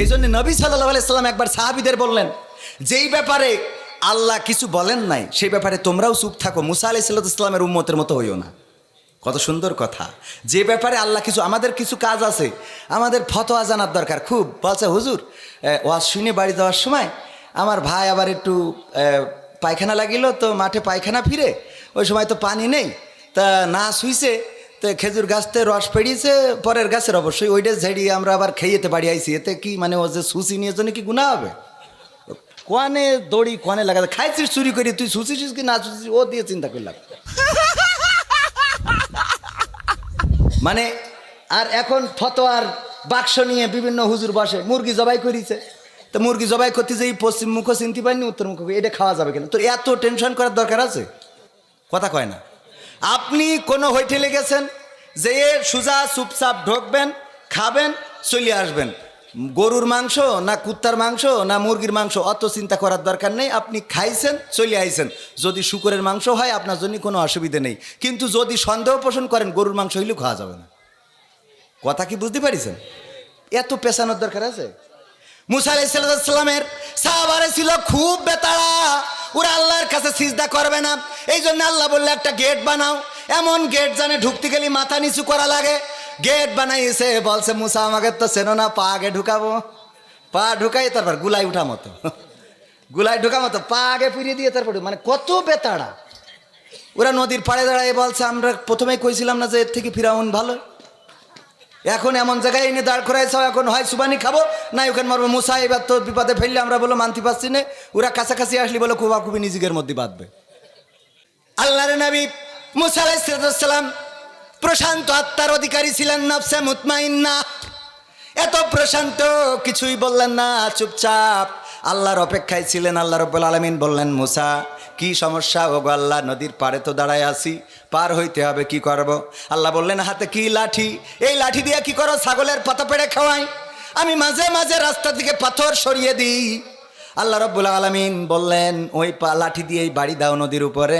এই জন্য নবী সাল্লাল্লাহু আলাইহি সাল্লাম একবার সাহাবীদের বললেন, যেই ব্যাপারে আল্লাহ কিছু বলেন নাই সেই ব্যাপারে তোমরাও চুপ থাকো, মুসা আলাইহিস সালামের উম্মতের মতো হইও না। কত সুন্দর কথা। যে ব্যাপারে আল্লাহ কিছু, আমাদের কিছু কাজ আছে, আমাদের ফতোয়া জানার দরকার খুব। বলছে হুজুর ওয়াজ শুনে বাড়ি যাওয়ার সময় আমার ভাই আবার একটু পায়খানা লাগিল, তো মাঠে পায়খানা ফিরে ওই সময় তো পানি নেই, তা না শুইছে, তো খেজুর গাছতে রস পেড়িয়েছে পরের গাছের, অবশ্যই ওইটা ঝেড়িয়ে আমরা আবার খেয়েতে বাড়ি আইছি, এতে কি মানে ও যে সুচি নিয়ে জন্য কি গুনাহ হবে? কোয়ানে দড়ি কোয়ানে লাগাতে, খাইছিস চুরি করি, তুই শুচিস কি না শুচিস ও দিয়ে চিন্তা করলাম। মানে আর এখন ফতোয়ার বাক্স নিয়ে বিভিন্ন হুজুর বসে, মুরগি জবাই করিছে, তো মুরগি জবাই করতে যে পশ্চিম মুখ চিনতে পারিনি উত্তর মুখ, এটা খাওয়া যাবে কেন? তোর এত টেনশন করার দরকার আছে? কথা কয় না। আপনি কোনো হোটেলে গেছেন, যে সুজা চুপচাপ ঢোকবেন, খাবেন, চলে আসবেন। গরুর মাংস না কুত্তার মাংস না মুরগির মাংস অত চিন্তা করার দরকার নেই, আপনি খাইছেন চলে আইছেন। যদি শুকরের মাংস হয় আপনার জন্য কোনো অসুবিধা নেই, কিন্তু যদি সন্দেহ পোষণ করেন গরুর মাংস হইলেও খাওয়া যাবে না। কথা কি বুঝতে পারিছেন? এত পেছানোর দরকার আছে? মুসা আলাইহিস সালামের সাহাবারা ছিল খুব বেতাড়া, ওরা আল্লাহর কাছে সিজদা করবে না। এই জন্য আল্লাহ বললে একটা গেট বানাও, এমন গেট জানে ঢুকতে গেলে মাথা নিচু করা লাগে। গেট বানাইছে, বলছে মুসা আমাকে তো চেনো না, পা আগে ঢুকাবো, পা ঢুকাই তারপর গুলাই উঠা মতো, গুলাই ঢুকা মতো পা আগে ফিরিয়ে দিয়ে তারপর, মানে কত বেতাড়া। ওরা নদীর পাড়ে দাঁড়ায় বলছে আমরা প্রথমেই কইছিলাম না যে এর থেকে ফিরাউন ভালো, এখন এমন জায়গায় এনে দাঁড় করাইছ, এখন হয় সুবানি খাবো না ওখানে মারবো। মুসা এবার তো বিপদে ফেললে আমরা বলো মানতে পারছি না, ওরা কাছাকাছি আসলি বলো কুবাকুবি নিজেদের মধ্যে বাঁধবে। আল্লাহর নবী মুসা আলাইহিস সালাম প্রশান্ত আত্মার অধিকারী ছিলেন, নফসে মুতমাইন্না, এত প্রশান্ত, কিছুই বললেন না, চুপচাপ আল্লাহর অপেক্ষায় ছিলেন। আল্লাহ রাব্বুল আলামিন বললেন, মুসা কি সমস্যা? ওগো আল্লাহ, নদীর পাড়ে তো দাঁড়ায় আছি, পার হইতে হবে, কি করব? আল্লাহ বললেন, হাতে কি লাঠি, এই লাঠি দিয়ে কি করো? ছাগলের পাতা পেড়ে খাওয়াই, আমি মাঝে মাঝে রাস্তা থেকে পাথর সরিয়ে দিই। আল্লাহ রাব্বুল আলামিন বললেন, ওই লাঠি দিয়েই বাড়ি দাও নদীর উপরে।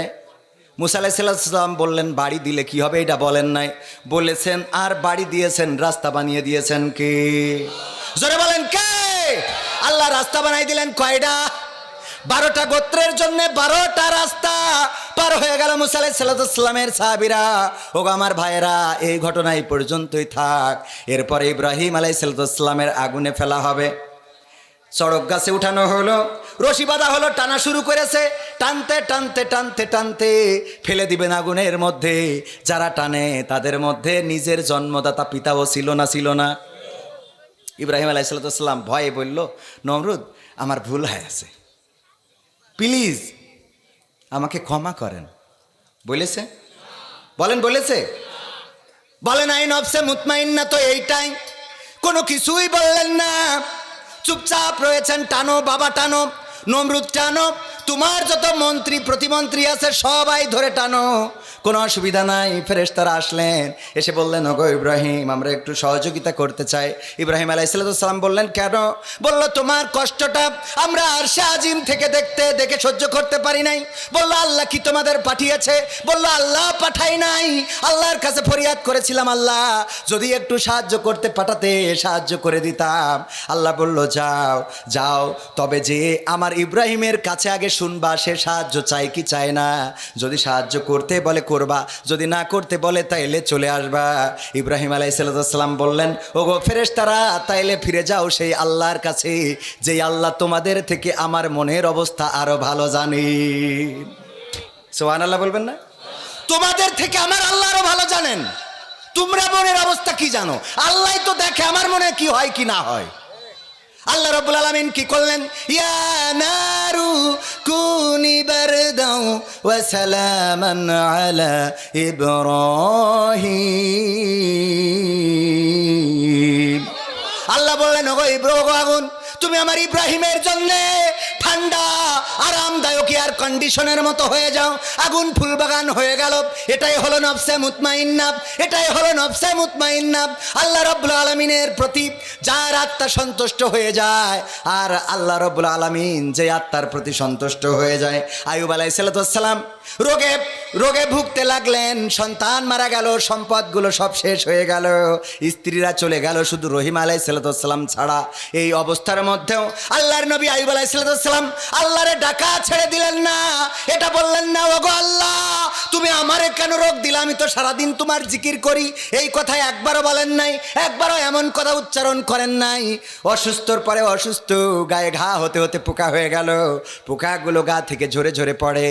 মুসা আলাইহিস সালাম বললেন, বাড়ি দিলে কি হবে? এটা বলেন নাই, বলেছেন আর বাড়ি দিয়েছেন, রাস্তা বানিয়ে দিয়েছেন কে? জোরে বলেন কে? আল্লাহ রাস্তা বানাই দিলেন কয়টা? 12টা গোত্রের জন্য 12টা রাস্তা পার হয়ে গেল মুসা আলাইহিস সালামের সাহাবীরা। ওগো আমার ভাইয়েরা, এই ঘটনা এই পর্যন্তই থাক। এরপরে ইব্রাহিম আলাইহিস সালামের আগুনে ফেলা হবে। চড়ক গাছে উঠানো হলো, রশি বাঁধা হলো, টানা শুরু করেছে, টানতে টানতে টানতে টানতে ফেলে দিবেন আগুনের মধ্যে। যারা টানে তাদের মধ্যে নিজের জন্মদাতা পিতাও ছিল না, ছিল না? ইব্রাহিম আলাইহিস সালাম ভয়ে বলল, নমরুদ আমার ভুল হয়ে আছে, প্লিজ আমাকে ক্ষমা করেন। বলেছে? বলেন বলেছে? বলেন আই নফসে মুতমাইন্না তো এইটাই, কোনো কিছুই বললেন না, চুপচাপ রয়েছেন। টানো বাবা টানো, নমরুদ টানো, তোমার যত মন্ত্রী প্রতিমন্ত্রী আছে সবাই ধরে টানো, কোনো অসুবিধা নাই। ফেরেশতারা আসলেন, এসে বললেন, ওগো ইব্রাহিম আমরা একটু সহযোগিতা করতে চাই। ইব্রাহিম আলাইহিস সালাম বললেন, কেন? বলল, তোমার কষ্টটা আমরা আরশে আজিম থেকে দেখে সহ্য করতে পারি নাই। বলল, আল্লাহ কি তোমাদের পাঠিয়েছে? বলল, আল্লাহ পাঠাই নাই, আল্লাহর কাছে ফরিয়াদ করেছিলাম, আল্লাহ যদি একটু সাহায্য করতে পাঠাতে সাহায্য করে দিতাম। আল্লাহ বলল, যাও যাও, তবে যে আমার ইব্রাহিমের কাছে আগে শুনবা সে সাহায্য চাই কি চায় না। যদি সাহায্য করতে বলে করবা, যদি না করতে বলে তাইলে চলে আসবা। ইব্রাহিম আলাইহিস সালাম বললেন, ওগো ফেরেশতারা তাইলে ফিরে যাও সেই আল্লাহর কাছে, যেই আল্লাহ তোমাদের থেকে আমার মনের অবস্থা আরো ভালো জানে। সুবহানাল্লাহ বলবেন না? তোমাদের থেকে আমার আল্লাহ আরো ভালো জানেন। তোমরা মনের অবস্থা কি জানো? আল্লাহই তো দেখে আমার মনে কি হয় কি না হয়। আল্লাহ রাব্বুল আলামিন কি করলেন? ইয়া নারু কুনি বারদাও ওয়া সালামান আলা ইব্রাহিম। আল্লাহ বললেন, ওগো আগুন তুমি আমার ইব্রাহিমের জন্য ঠান্ডা আরামদায়ক এয়ার কন্ডিশনের মতো হয়ে যাও, আগুন ফুলবাগান হয়ে গেল। এটাই হলো নফসে মুতমাইন্না, এটাই হলো নফসে মুতমাইন্না। আল্লাহ রাব্বুল আলামিনের প্রতি যার আত্মা সন্তুষ্ট হয়ে যায়, আর আল্লাহ রাব্বুল আলামিন যে আত্মার প্রতি সন্তুষ্ট হয়ে যায়। আইয়ুব আলাইহিস সালাম রোগে রোগে ভুগতে লাগলেন, সন্তান মারা গেল, সম্পদগুলো সব শেষ হয়ে গেল, স্ত্রীরা চলে গেল, শুধু রহিম আলাইহিস সালাম ছাড়া। এই অবস্থার মধ্যেও আল্লাহর নবী আইয়ুব আলাইহিস সালাম আল্লাহরে ডাকা ছেড়ে দিলেন না। এটা বললেন না, ওগো আল্লাহ তুমি আমারে কেন রোগ দিলা, আমি তো সারাদিন তোমার জিকির করি। এই কথা একবারও বলেন নাই, একবারও এমন কথা উচ্চারণ করেন নাই। অসুস্থর পরে অসুস্থ, গায়ে ঘা হতে হতে পোকা হয়ে গেল, পোকাগুলো গা থেকে ঝরে ঝরে পড়ে।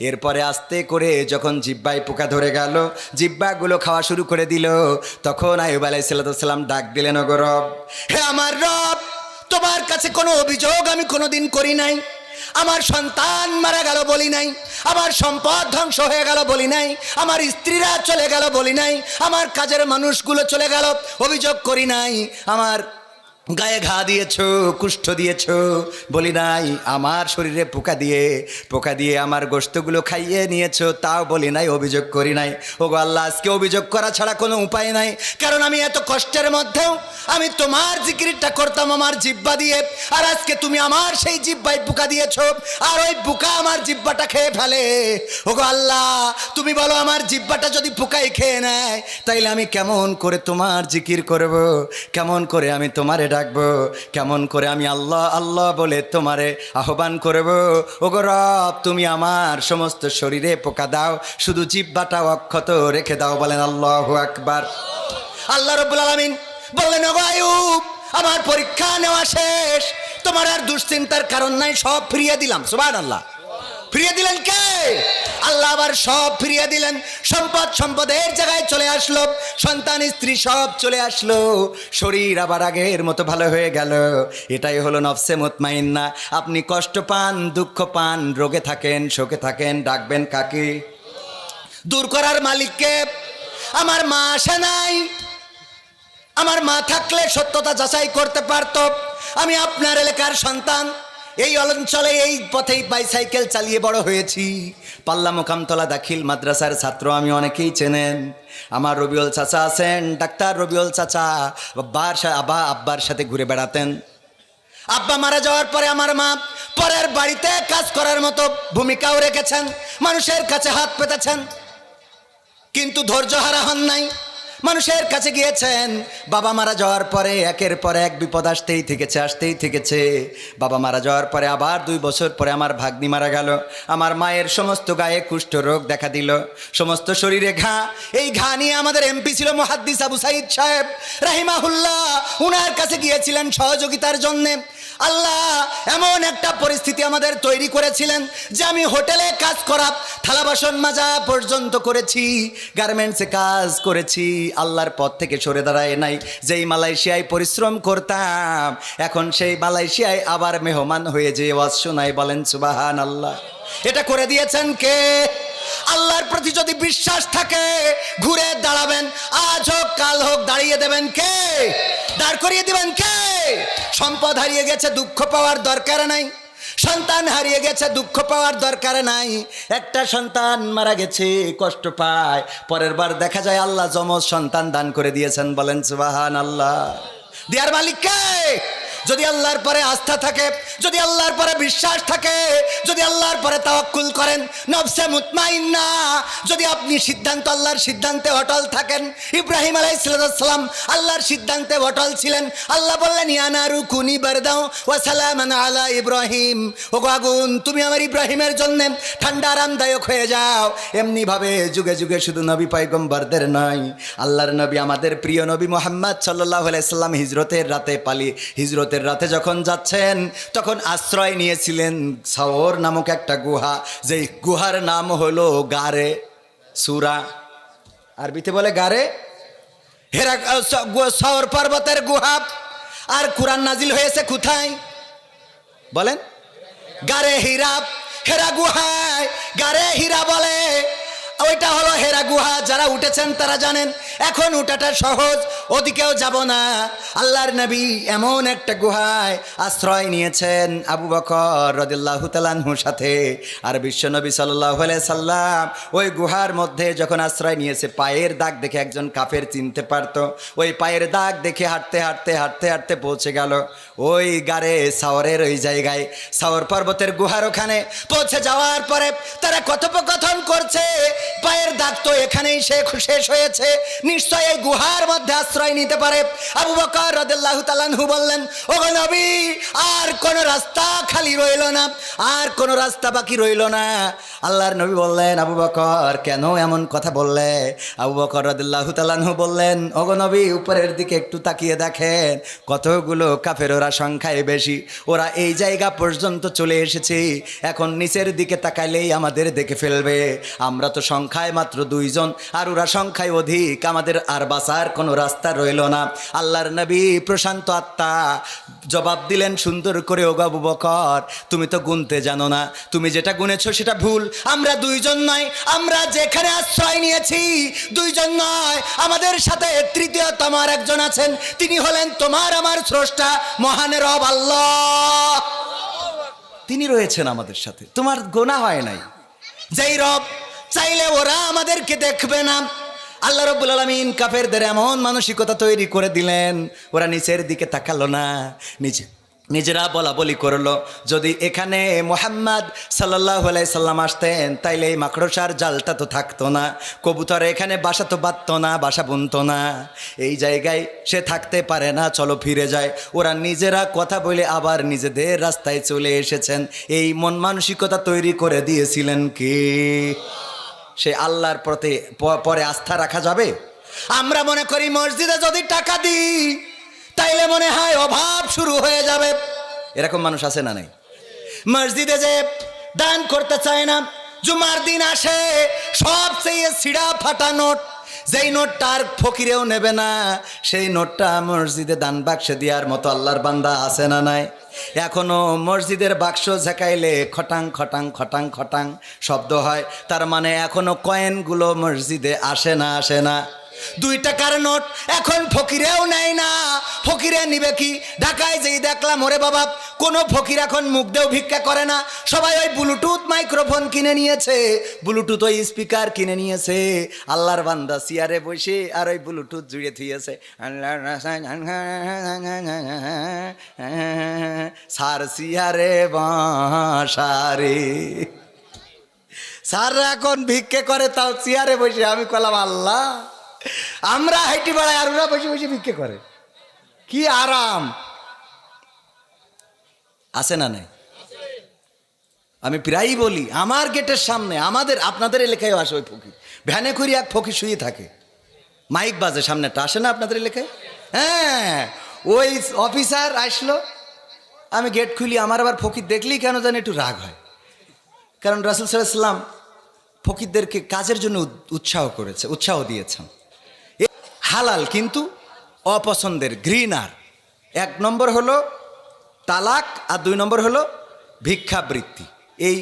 এরপরে আস্তে করে যখন জিহ্বায় পোকা ধরে গেল, জিহ্বাগুলো খাওয়া শুরু করে দিল, তখন আইয়ুব আলাইহিস সালাম ডাক দিলেন, ওগো রব, হে আমার রব, তোমার কাছে কোনো অভিযোগ আমি কোনোদিন করি নাই। আমার সন্তান মারা গেল বলি নাই, আমার সম্পদ ধ্বংস হয়ে গেল বলি নাই, আমার স্ত্রীরা চলে গেল বলি নাই, আমার কাজের মানুষগুলো চলে গেল অভিযোগ করি নাই, আমার গায়ে ঘা দিয়েছ, কুষ্ঠ দিয়েছ বলি নাই, আমার শরীরে পোকা দিয়ে আমার গোশতগুলো খাইয়ে নিয়েছো তাও বলি নাই, অভিযোগ করি নাই। ওগো আল্লাহ, আজকে অভিযোগ করা ছাড়া কোনো উপায় নাই, কারণ আমি এত কষ্টের মধ্যেও আমি তোমার জিকিরটা করতাম আমার জিহ্বা দিয়ে, আর আজকে তুমি আমার সেই জিহ্বায় পোকা দিয়েছ, আর ওই পোকা আমার জিহ্বাটা খেয়ে ফেলে। ওগো আল্লাহ, তুমি বলো আমার জিহ্বাটা যদি পোকাই খেয়ে নেয়, তাইলে আমি কেমন করে তোমার জিকির করব, কেমন করে আমি তোমারে ডাকবো, কেমন করে আমি আল্লাহ আল্লাহ বলে তোমারে আহ্বান করব। ওগো রব, তুমি আমার সমস্ত শরীরে পোকা দাও, শুধু জিহ্বাটা অক্ষত রেখে দাও। বলেন আল্লাহু আকবার। আল্লাহ রাব্বুল আলামিন বললেন, ওগো আইয়ুব, আমার পরীক্ষা নেওয়া শেষ, তোমার আর দুশ্চিন্তার কারণ নাই, সব ফিরিয়ে দিলাম। সুবহানাল্লাহ। ফিরিয়ে দিলেন কে? আল্লাহ আবার সব ফিরিয়ে দিলেন। সম্পদের জায়গায় চলে আসলো, সন্তান স্ত্রী সব চলে আসলো, শরীর আবার আগের মতো ভালো হয়ে গেল। এটাই হলো নফসে মুতমাইন্না। আপনি কষ্ট পান, দুঃখ পান, রোগে থাকেন, শোকে থাকেন, ডাকবেন কাকে? দূর করার মালিককে। আমার মা আসে নাই, আমার মা থাকলে সত্যতা যাচাই করতে পারত। আমি আপনার এলাকার সন্তান, এই অঞ্চলে এই পথেই বাইসাইকেল চালিয়ে বড় হয়েছি। পাল্লা মোকামতলা দাখিল মাদ্রাসার ছাত্র আমি, অনেকেই চেনেন। আমার রবিউল চাচা আছেন, ডাক্তার রবিউল চাচা, আব্বার সাথে ঘুরে বেড়াতেন। আব্বা মারা যাওয়ার পরে আমার মা পরের বাড়িতে কাজ করার মতো ভূমিকাও রেখেছেন, মানুষের কাছে হাত পেতেছেন, কিন্তু ধৈর্য হারা হন নাই। মানুষের কাছে গিয়েছেন। বাবা মারা যাওয়ার পরে একের পর এক বিপদ আসতেই থেকেছে। বাবা মারা যাওয়ার পরে আবার 2 বছর পরে আমার ভাগ্নি মারা গেল। আমার মায়ের সমস্ত গায়ে কুষ্ঠ রোগ দেখা দিল, সমস্ত শরীরে ঘা। এই ঘা নিয়ে আমাদের এমপি ছিল মুহাদ্দিস আবু সাইদ সাহেব রাহিমাহুল্লাহ, উনার কাছে গিয়েছিলেন সহযোগিতার জন্যে। আল্লাহ এমন একটা পরিস্থিতি আমাদের তৈরি করেছিলেন যে আমি হোটেলে কাজ করা, থালা বাসন মাজা পর্যন্ত করেছি, গার্মেন্টসে কাজ করেছি। আল্লাহর পথ থেকে সরে দাঁড়ায় নাই। যেই মালয়েশিয়ায় পরিশ্রম করতাম, এখন সেই মালয়েশিয়ায় আবার মেহমান হয়ে যে ওয়াজ শোনাই। বলেন সুবহানাল্লাহ। এটা করে দিয়েছেন কে? আল্লাহর প্রতি যদি বিশ্বাস থাকে ঘুরে দাঁড়াবেন, আজ হোক কাল হোক দাঁড়িয়ে দেবেন কে? দাঁড় করিয়ে দিবেন কে? সম্পদ হারিয়ে গেছে, দুঃখ পাওয়ার দরকার নাই। সন্তান হারিয়ে গেছে, দুঃখ পাওয়ার দরকার নাই। একটা সন্তান মারা গেছে, কষ্ট পায়, পরের বার দেখা যায় আল্লাহ যমজ সন্তান দান করে দিয়েছেন। বলেন সুবহানাল্লাহ। দিয়ার মালিক কে? যদি আল্লাহর পরে আস্থা থাকে, যদি আল্লাহর পরে বিশ্বাস থাকে, যদি আল্লাহর পরে তাওয়াক্কুল করেন, নফসে মুতমাইন্না, যদি আপনি সিদ্ধান্ত আল্লাহর সিদ্ধান্তে অটল থাকেন। ইব্রাহিম আলাইহিস সালাম আল্লাহর সিদ্ধান্তে অটল ছিলেন। আল্লাহ বললেন, ইয়া নারু কুনি বারদাও ওয়া সালামান আলা ইব্রাহিম। ওগো আগুন, তুমি আমার ইব্রাহিমের জন্য ঠান্ডা আরামদায়ক হয়ে যাও। এমনি ভাবে যুগে যুগে শুধু নবী পয়গম্বরদের নয়, আল্লাহর নবী আমাদের প্রিয় নবী মুহাম্মদ সাল্লাল্লাহু আলাইহি সাল্লাম হিজরতের রাতে যখন যাচ্ছেন, তখন আশ্রয় নিয়েছিলেন সাওর নামক একটা গুহা, যেই গুহার নাম হলো গারে সুরা, আরবিতে বলে গারে হেরা, সাওর পর্বতের গুহা। আর কুরআন নাজিল হয়েছে কোথায় বলেন? গারে হীরা, হেরা গুহায় গারে হীরা বলে। ওইটা হলো হেরা গুহা। যারা উঠেছেন তারা জানেন এখন উঠাটা সহজ, ওদিকেও যাব না। আল্লাহর নবী এমন একটা গুহায় আশ্রয় নিয়েছেন আবু বকর রাদিয়াল্লাহু তাআলা আনহুর সাথে। আর বিশ্বনবী সাল্লাল্লাহু আলাইহি সাল্লাম ওই গুহার মধ্যে যখন আশ্রয় নিয়েছে, পায়ের দাগ দেখে একজন কাফের চিনতে পারতো। ওই পায়ের দাগ দেখে হাঁটতে হাঁটতে হাঁটতে হাঁটতে পৌঁছে গেল ওই গারে সাওরের ওই জায়গায়, সাওর পর্বতের গুহার ওখানে পৌঁছে যাওয়ার পরে তারা কথোপকথন করছে, পায়ের দাগ তো এখানেই শেষ হয়েছে, নিশ্চয় এই গুহার মধ্যে আশ্রয় নিতে পারে। আবু বকর রাদিয়াল্লাহু তাআলা আনহু বললেন, ওগো নবী, আর কোন রাস্তা খালি রইল না, আর কোন রাস্তা বাকি রইল না। আল্লাহর নবী বললেন, আবু বকর কেন এমন কথা বললে? আবু বকর রাদিয়াল্লাহু তাআলা আনহু বললেন, ওগো নবী, উপরের দিকে একটু তাকিয়ে দেখেন, কতগুলো কাফের, ওরা সংখ্যায় বেশি, ওরা এই জায়গা পর্যন্ত চলে এসেছে, এখন নিচের দিকে তাকাইলেই আমাদের দেখে ফেলবে। আমরা তো সংখ্যায় মাত্র 2 জন, আর ওরা সংখ্যায় অধিক, আমাদের আর বাঁচার কোনো রাস্তা রইল না। আল্লাহর নবী প্রশান্ত আত্মা জবাব দিলেন সুন্দর করে, ওগো আবু বকর, তুমি তো গুনতে জানো না, তুমি যেটা গুনেছো সেটা ভুল। আমরা 2 জন নয়, আমরা যেখানে আশ্রয় নিয়েছি 2 জন নয়, আমাদের সাথে তৃতীয়তম আর একজন আছেন, তিনি হলেন তোমার আমার স্রষ্টা মহান রব আল্লাহ। তিনি রয়েছেন আমাদের সাথে, তোমার গোনা হয় নাই। যেই রব চাইলে ওরা আমাদেরকে দেখবে না। আল্লাহ রাব্বুল আলামিন কাফেরদের এমন মানসিকতা তৈরি করে দিলেন, ওরা নিচের দিকে তাকালো না, নিজেরা বলা বলি করলো, যদি এখানে মুহাম্মদ সাল্লাল্লাহু আলাইহি সাল্লাম আসতেন তাইলে এই মাকড়সার জালটা তো থাকতো না, কবুতর এখানে বাসা তো বাঁধতো না, বাসা বুনতো না, এই জায়গায় সে থাকতে পারে না, চলো ফিরে যায়। ওরা নিজেরা কথা বলে আবার নিজেদের রাস্তায় চলে এসেছেন। এই মন মানসিকতা তৈরি করে দিয়েছিলেন কি? সে আল্লাহর প্রতি পরে আস্থা রাখা যাবে? আমরা মনে করি মসজিদে যদি টাকা দিই তাইলে মনে হয় অভাব শুরু হয়ে যাবে। এরকম মানুষ আছে না নাই? মসজিদে যে দান করতে চায় না, জুমার দিন আসে সবচেয়ে ছিঁড়া ফাটা নোট, যেই নোটটা আর ফকিরেও নেবে না, সেই নোটটা মসজিদে দান বাক্সে দেওয়ার মতো আল্লাহর বান্দা আছে না নাই? এখনো মসজিদের বাক্স ঝাঁকাইলে খটাং খটাং খটাং খটাং শব্দ হয়, তার মানে এখনো কয়েনগুলো মসজিদে আসে না। 2 টাকার নোট এখন ফকিরেও নেয় না। ফকিরে নিবে কি? ঢাকায় যেই দেখলাম, ওরে বাবা, কোনো ফকির এখন মুখ দেও ভিক্ষা করে না, সবাই ওই ব্লুটুথ মাইক্রোফোন কিনে নিয়েছে, ব্লুটুথ ওই স্পিকার কিনে নিয়েছে। আল্লাহর বান্দা চেয়ারে বসে আর ওই ব্লুটুথ জুড়ে থিয়েছে, সার চেয়ারে বাসারে। স্যাররা এখন ভিক্ষে করে, তাও চেয়ারে বসে। আমি কলাম, আল্লাহ, আমরা হাইটি বেড়াই আর ওরা বসে বসে ভিক্ষে করে, কি আরাম আছে না নাই? আমি প্রায়ই বলি, আমার গেটের সামনে, আপনাদের এলাকায় আসে ওই ফকির, ভ্যানে করে এক ফকির শুয়ে থাকে, মাইক বাজে, সামনেটা আসে না আপনাদের এলাকায়? হ্যাঁ, ওই অফিসার আসলো, আমি গেট খুলি, আমার আবার ফকির দেখলেই কেন জানি একটু রাগ হয়, কারণ রাসূল সাল্লাল্লাহু আলাইহি ওয়াসাল্লাম ফকিরদেরকে কাজের জন্য উৎসাহ দিয়েছেন। হালাল কিন্তু অপছন্দের, ঘৃণার। 1 নম্বর হলো তালাক, আর 2 নম্বর হলো ভিক্ষাবৃত্তি। এই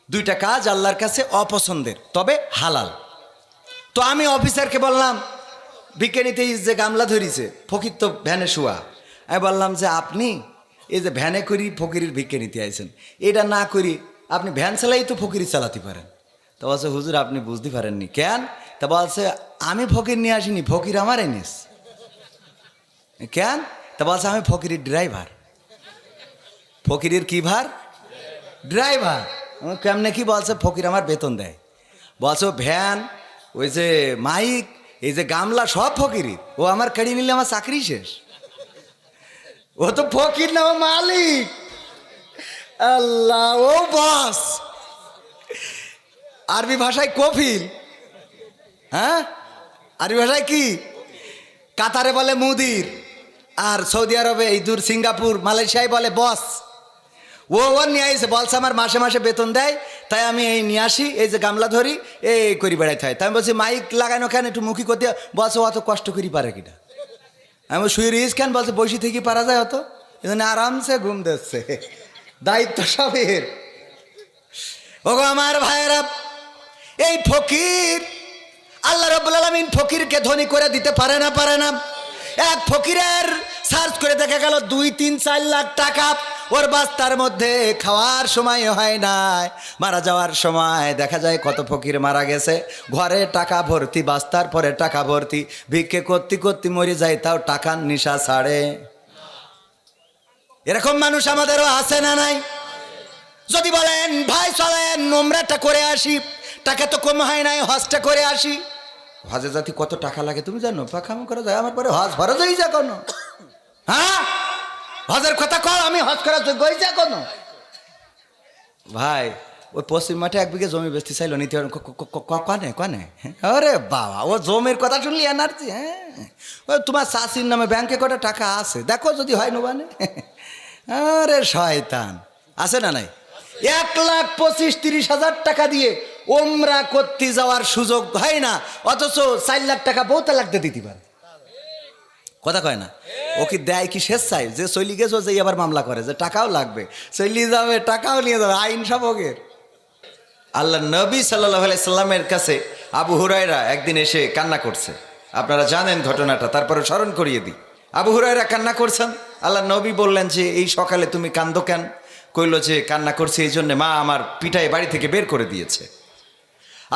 2টা কাজ আল্লাহর কাছে অপছন্দের, তবে হালাল। তো আমি অফিসারকে বললাম, ভিক্ষা নিতে যে গামলা ধরিছে, ফকির তো ভ্যানে শোয়া, আমি বললাম যে আপনি এই যে ভ্যানে করি ফকিরের ভিক্ষা নিতে আইছেন, এটা না করি আপনি ভ্যান চালাই তো ফকির চালাতে পারেন। তা বলছে, হুজুর আপনি বুঝতে পারেননি। কেন? তা বলছে, আমি ফকির নিয়ে আসিনি, ফকির আমার এনেস। কেন? তা বলছে, আমি ফকিরের ড্রাইভার। ফকিরের কি ভার? ড্রাইভার। কেমনে কি? বলছে, ফকির আমার বেতন দেয়। বলছে, ভ্যান, ওই যে মাইক, এই যে গামলা সব ফকিরের, ও আমার কেড়ে নিলে আমার চাকরি শেষ। ও তো ফকির না, ও মালিক। আল্লাহ, ও বস। আরবি ভাষায় কফিল। হ্যাঁ, আরবি ভাষায় কি? কাতারে বলে মুদির, আর সৌদি আরবে, এই দূর সিঙ্গাপুর, মালয়েশিয়ায় বলে বস। ও নিয়ে আসে, বলছে আমার মাসে মাসে বেতন দেয়, তাই আমি এই নিয়ে আসি, এই যে গামলা ধরি, এই করি বেড়াইতে হয়। তাই আমি বলছি, মাইক লাগানো কেন, একটু মুখী করতে? বলছে, অত কষ্ট করি পারে কিনা। আমি শুয়ে রয়েছি কেন? বলছে, বসে থেকে পারা যায় অত, এখানে আরামসে ঘুম দিচ্ছে, দায়িত্ব সবের। ওগো আমার ভাইয়েরা, এই ফকির, আল্লাহ রাব্বুল আলামিন ফকিরকে ধনী করে দিতে পারে না? পারে না? এক ফকিরের সার্চ করে দেখা গেল 2-3-4 লাখ টাকা ওর বাস্তার মধ্যে, খাওয়ার সময় হয় নাই, মারা যাওয়ার সময় দেখা যায় কত ফকির মারা গেছে, ঘরে টাকা ভর্তি, বাস্তার পরে টাকা ভর্তি, ভিক্ষে করতে করতে মরে যায়, তাও টাকার নিশা ছাড়ে। এরকম মানুষ আমাদেরও আছে না নাই? যদি বলেন ভাই চলেন উমরাটা করে আসি, টাকা তো কম হয় নাই, হজটা করে আসি। হজে জাতি কত টাকা লাগে তুমি জানো? পাখামো করা যায় আমার পরে হজ ফরজ হয়ে যা কোনো? হ্যাঁ, হজের কথা কর, আমি হজ করার যোগ্য হয়ে যা কোনো? ভাই ওই পশ্চিম মাঠে 1 বিঘে জমি বেচতে চাইলো, নিতে কনে কনে? আরে বাবা, ও জমির কথা শুনলি এনার্জি। হ্যাঁ, ও তোমার চাষির নামে ব্যাংকে কটা টাকা আছে, দেখো যদি হয় নোবানে। আরে শয়তান, আছে না নাই? 1,25,30,000 টাকা দিয়ে ওমরা করতে যাওয়ার সুযোগ হয় না, অথচ 4 লাখ টাকা বউ তালাকতে দিতে পারে। কথা কয় না? ও কি দেয় কি শেষ চাই? যে চলি গেছো যে আবার মামলা করে যে টাকাও লাগবে, চলি যাবে, টাকাও নিয়ে যাবে, আইন সবকের। আল্লাহ নবী সাল্লাল্লাহু আলাইহি সাল্লামের কাছে আবু হুরায়রা একদিন এসে কান্না করছে। আপনারা জানেন ঘটনাটা, তারপরে স্মরণ করিয়ে দিই। আবু হুরায়রা কান্না করছেন, আল্লাহ নবী বললেন যে এই সকালে তুমি কান্দো কেন? কইল যে কান্না করছে এই জন্যে, মা আমার পিঠায় বাড়ি থেকে বের করে দিয়েছে।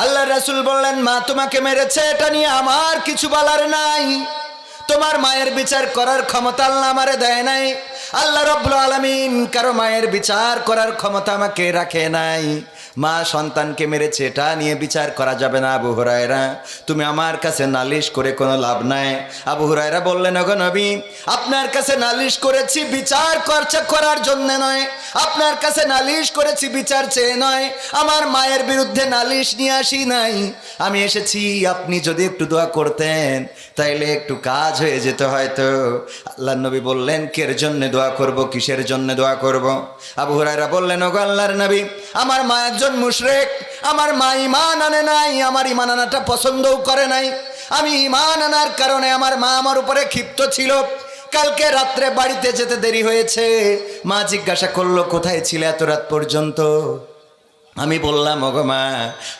আল্লাহ রাসূল বললেন, মা তোমাকে মেরেছে এটা নিয়ে আমার কিছু বলার নাই, তোমার মায়ের বিচার করার ক্ষমতা আল্লাহ আমারে দেয় নাই। আল্লাহ রাব্বুল আলামিন কারো মায়ের বিচার করার ক্ষমতা আমাকে রাখে নাই। মা সন্তানকে মেরেছে এটা নিয়ে বিচার করা যাবে না। আবু হুরায়রা, তুমি আমার কাছে নালিশ করে কোনো লাভ নাই। আবু হুরায়রা বললেন, ওগো নবী, আপনার কাছে নালিশ করেছি বিচার করার জন্য নয়, আপনার কাছে নালিশ করেছি বিচার চেয়ে নয়, আমার মায়ের বিরুদ্ধে নালিশ নিয়ে আসি নাই, আমি এসেছি আপনি যদি একটু দোয়া করতেন তাইলে একটু কাজ হয়ে যেত হয়তো। আল্লাহ নবী বললেন, কের জন্য দোয়া করব, কিসের জন্য দোয়া করব? আবু হুরায়রা বললেন, ওগো আল্লাহর নবী, আমার মা একজন মুশরিক, আমার মা ঈমান আনে নাই, আমার ঈমান আনাটা পছন্দও করে নাই, আমি ঈমান আনার কারণে আমার মা আমার উপরে ক্ষিপ্ত ছিল। কালকে রাত্রে বাড়িতে যেতে দেরি হয়েছে, মা জিজ্ঞাসা করলো কোথায় ছিলে এত রাত পর্যন্ত? আমি বললাম, ওগো মা,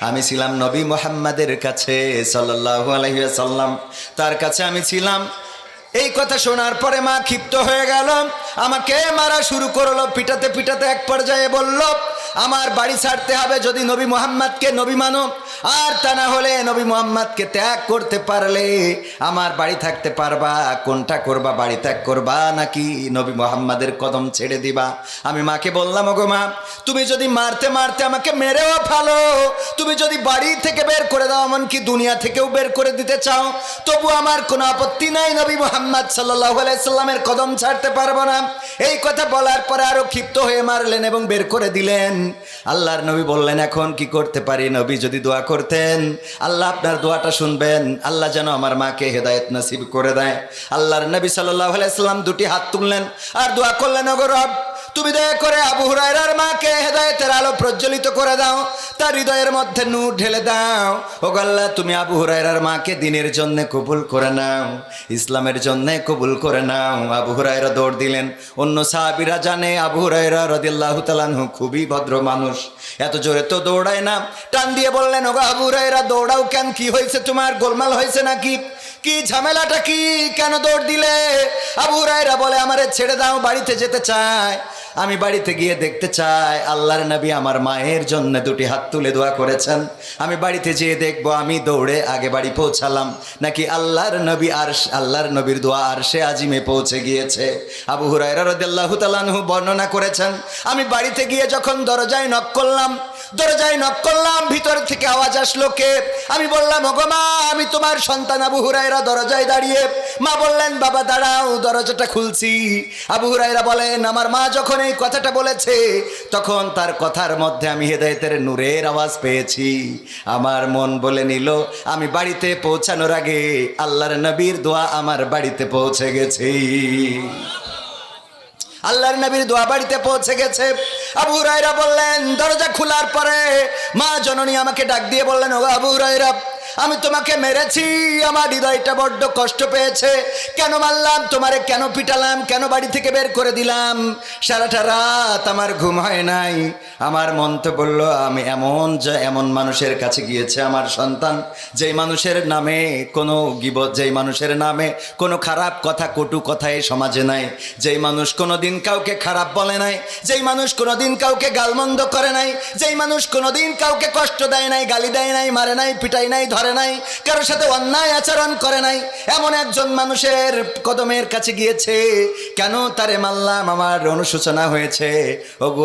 আমি ছিলাম নবী মুহাম্মাদের কাছে সাল্লাল্লাহু আলাইহি ওয়াসাল্লাম, তার কাছে আমি ছিলাম। এই কথা শোনার পরে মা ক্ষিপ্ত হয়ে গেল, আমাকে মারা শুরু করলো, পিটাতে পিটাতে এক পর্যায়ে বলল, আমার বাড়ি ছাড়তে হবে যদি নবী মুহাম্মাদকে নবী মানো, আর তা না হলে নবী মুহাম্মাদকে ত্যাগ করতে পারলে আমার বাড়ি থাকতে পারবা। কোনটা করবা, বাড়ি ত্যাগ করবা নাকি নবী মুহাম্মাদের কদম ছেড়ে দিবা? আমি মাকে বললাম, ওগো মা, তুমি যদি মারতে মারতে আমাকে মেরেও ফেলো, তুমি যদি বাড়ি থেকে বের করে দাও, এমনকি দুনিয়া থেকেও বের করে দিতে চাও, তবু আমার কোনো আপত্তি নাই, নবী মুহাম্মদ সাল্লাল্লাহু আলাইহি সাল্লামের কদম ছাড়তে পারবো না। এই কথা বলার পরে আরো ক্ষিপ্ত হয়ে মারলেন এবং বের করে দিলেন। আল্লাহর নবী বললেন, এখন কি করতে পারি? নবী যদি দোয়া করতেন, আল্লাহ আপনার দোয়াটা শুনবেন, আল্লাহ যেন আমার মাকে হেদায়েত নসিব করে দেয়। আল্লাহর নবী সাল্লাল্লাহু আলাইহি সাল্লাম 2টি হাত তুললেন আর দোয়া করলেন, ওগো রব, তুমি দয়া করে আবু হুরায়রার মাকে হেদায়েতের আলো প্রজ্বলিত করে দাও, তার হৃদয়ের মধ্যে নূর ঢেলে দাও। ওগো আল্লাহ, তুমি আবু হুরায়রার মাকে দ্বীনের জন্য কবুল করে নাও, ইসলামের জন্য কবুল করে নাও। আবু হুরায়রা দৌড় দিলেন। অন্য সাহাবীরা জানে আবু হুরায়রা রাদিয়াল্লাহু তাআলা আনহু খুবই ভদ্র মানুষ, এত জোরে তো দৌড়ায় না। টান দিয়ে বললেন, ওগো আবু হুরায়রা, দৌড়াও কেন? কি হয়েছে তোমার? গোলমাল হয়েছে নাকি? কি ঝামেলাটা কি? কেন দৌড় দিলে? আবু হুরায়রা বলে, আমারে ছেড়ে দাও, বাড়িতে যেতে চায়, আমি বাড়িতে গিয়ে দেখতে চাই আল্লাহর নবী আমার মায়ের জন্য 2টি হাত তুলে দোয়া করেছেন, আমি বাড়িতে যেয়ে দেখবো আমি দৌড়ে আগে বাড়ি পৌঁছালাম নাকি আল্লাহর নবী আর আল্লাহর নবীর দোয়া আরশে আজিমে পৌঁছে গিয়েছে। আবু হুরায়রা রাদিয়াল্লাহু তাআলা আনহু বর্ণনা করেছেন, আমি বাড়িতে গিয়ে যখন দরজায় নক করলাম, ভিতর থেকে আওয়াজ আসলো, কে? আমি বললাম, ওগো মা, আমি তোমার সন্তান আবু হুরায়রা দরজায় দাঁড়িয়ে। মা বললেন, বাবা দাঁড়াও, দরজাটা খুলছি। আবু হুরায়রা বলেন, আমার মা যখন এই কথাটা বলেছে তখন তার কথার মধ্যে আমি হেদায়েতের নূরের আওয়াজ পেয়েছি। আমার মন বলে নিল আমি বাড়িতে পৌঁছানোর আগে আল্লাহর নবীর দোয়া আমার বাড়িতে পৌঁছে গেছে। আল্লাহর নবীর দোয়া বাড়িতে পৌঁছে গেছে। আবু হুরায়রা বললেন, দরজা খোলার পরে মা জননী আমাকে ডাক দিয়ে বললেন, ও আবু হুরায়রা, আমি তোমাকে মেরেছি, আমার হৃদয়টা বড্ড কষ্ট পেয়েছে। কেন মারলাম তোমারে, কেন পিটালাম, কেন বাড়ি থেকে বের করে দিলাম? সারাটা রাত আমার ঘুম হয় নাই। আমার মন তো বলল আমি এমন মানুষের কাছে গিয়েছে আমার সন্তান, যেই মানুষের নামে কোনো গীবত, যেই মানুষের নামে কোনো খারাপ কথা, কটু কথা এই সমাজে নাই, যেই মানুষ কোনোদিন কাউকে খারাপ বলে নাই, যেই মানুষ কোনোদিন কাউকে গালমন্দ করে নাই, যেই মানুষ কোনোদিন কাউকে কষ্ট দেয় নাই, গালি দেয় নাই, মারে নাই, পিটাই নাই, ধরে নাই, কারোর সাথে অন্যায় আচরণ করে নাই, এমন একজন মানুষের কদমের কাছে গিয়েছে, কেন তারে মারলাম? আমার অনুশোচনা হয়েছে। ওগো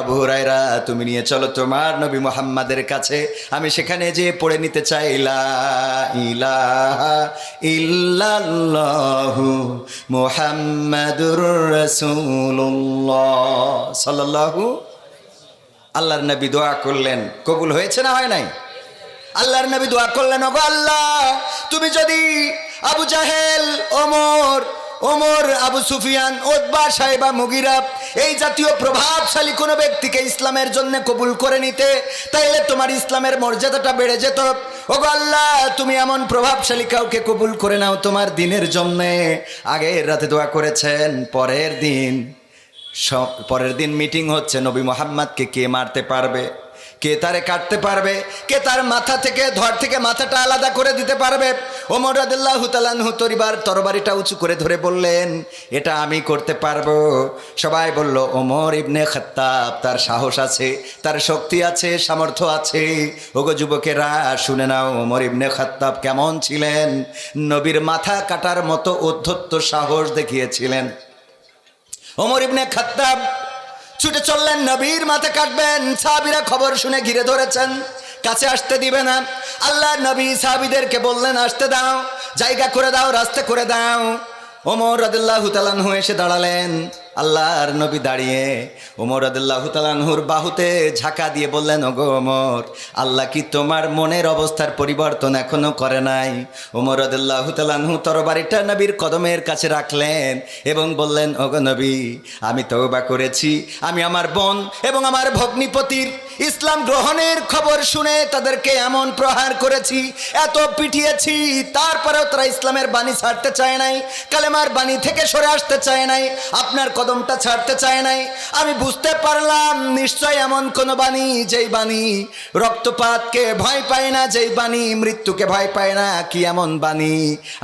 আবু হুরায়রা, তুমি নিয়ে চলো তোমার নবী মুহাম্মাদের কাছে, আমি সেখানে যে পড়ে নিতে চাই লা ইলাহা ইল্লাল্লাহু মুহাম্মাদুর রাসূলুল্লাহ সাল্লাল্লাহু। আল্লাহর নবী দোয়া করলেন, কবুল হয়েছে না হয় নাই? আল্লাহর নবী দোয়া করলেন, ওগো আল্লাহ, তুমি যদি আবু জাহেল, ওমর, আবু সুফিয়ান, উতবা, সাইবা, মুগিরা এই জাতীয় প্রভাবশালী কোনো ব্যক্তিকে ইসলামের জন্য কবুল করে নিতে, তাইলে তোমার ইসলামের মর্যাদাটা বেড়ে যেত। ওগো আল্লাহ, তুমি এমন প্রভাবশালী কাউকে কবুল করে নাও তোমার দিনের জন্যে। আগের রাতে দোয়া করেছেন, পরের দিন মিটিং হচ্ছে, নবী মুহাম্মদকে কে মারতে পারবে, কে তারে কাটতে পারবে, কে তার মাথা থেকে, ধর থেকে মাথাটা আলাদা করে দিতে পারবে। ওমর রাদিয়াল্লাহু তাআলা আনহু তরবারিটা উঁচু করে ধরে বললেন, এটা আমি করতে পারবো। সবাই বলল, ওমর ইবনে খাত্তাব, তার সাহস আছে, তার শক্তি আছে, সামর্থ্য আছে। ওগো যুবকেরা শুনে নাও, ওমর ইবনে খাত্তাব কেমন ছিলেন? নবীর মাথা কাটার মতো উদ্ধত সাহস দেখিয়েছিলেন। ওমর ইবনে খাত্তাব ছুটে চললেন, নবীর মাথা কাটবেন। সাহাবীরা খবর শুনে ঘিরে ধরেছেন, কাছে আসতে দিবে না। আল্লাহর নবী সাহাবীদেরকে বললেন, আসতে দাও, জায়গা করে দাও, রাস্তা করে দাও। ওমর রাদিয়াল্লাহু তাআলা আনহু এসে দাঁড়ালেন। আল্লাহর নবী দাঁড়িয়ে ওমর রাদিয়াল্লাহু তাআলা আনহুর বাহুতে ঝাঁকা দিয়ে বললেন, ওগো ওমর, আল্লাহ কি তোমার মনের অবস্থার পরিবর্তন এখনো করে নাই? ওমর রাদিয়াল্লাহু তাআলা আনহু তরবারিটা নবীর কদমের কাছে রাখলেন এবং বললেন, ওগো নবী, আমি তওবা করেছি, আমি আমার বোন এবং আমার ভগ্নিপতির ইসলাম গ্রহণের খবর শুনে তাদেরকে এমন প্রহার করেছি, এত পিটিয়েছি, তারপরেও তারা ইসলামের বাণী ছাড়তে চায় নাই, কালেমার বাণী থেকে সরে আসতে চায় নাই, আপনার কদমটা ছাড়তে চায় নাই। আমি বুঝতে পারলাম নিশ্চয় এমন কোন বাণী, যেই বাণী রক্তপাতকে ভয় পায় না, যেই বাণী মৃত্যুকে ভয় পায় না। কি এমন বাণী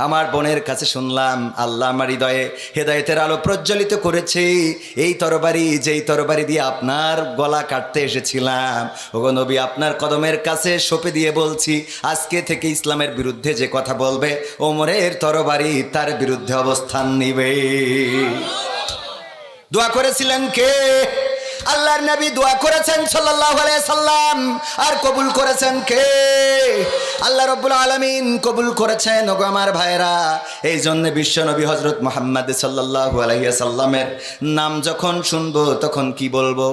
আমার বোনের কাছে শুনলাম? আল্লাহ আমার হৃদয়ে হেদায়েতের আলো প্রজ্বলিত করেছে। এই তরবারি, যেই তরবারি দিয়ে আপনার গলা কাটতে এসেছিলাম, ওগো নবী, আপনার কদমের কাছে সঁপে দিয়ে বলছি, আজকে থেকে ইসলামের বিরুদ্ধে যে কথা বলবে, ওমরের তরবারি তার বিরুদ্ধে অবস্থান নিবে। দোয়া করেছিলেন কে? আল্লাহর নবী দোয়া করেছেন সাল্লাল্লাহু আলাইহি সাল্লাম। আর কবুল করেছেন কে? আল্লাহ রাব্বুল আলামিন কবুল করেছেন। ওগো আমার ভাইরা, এই জন্য বিশ্ব নবী হযরত মুহাম্মদ সাল্লাল্লাহু আলাইহি সাল্লামের নাম যখন শুনবো তখন কি বলবো?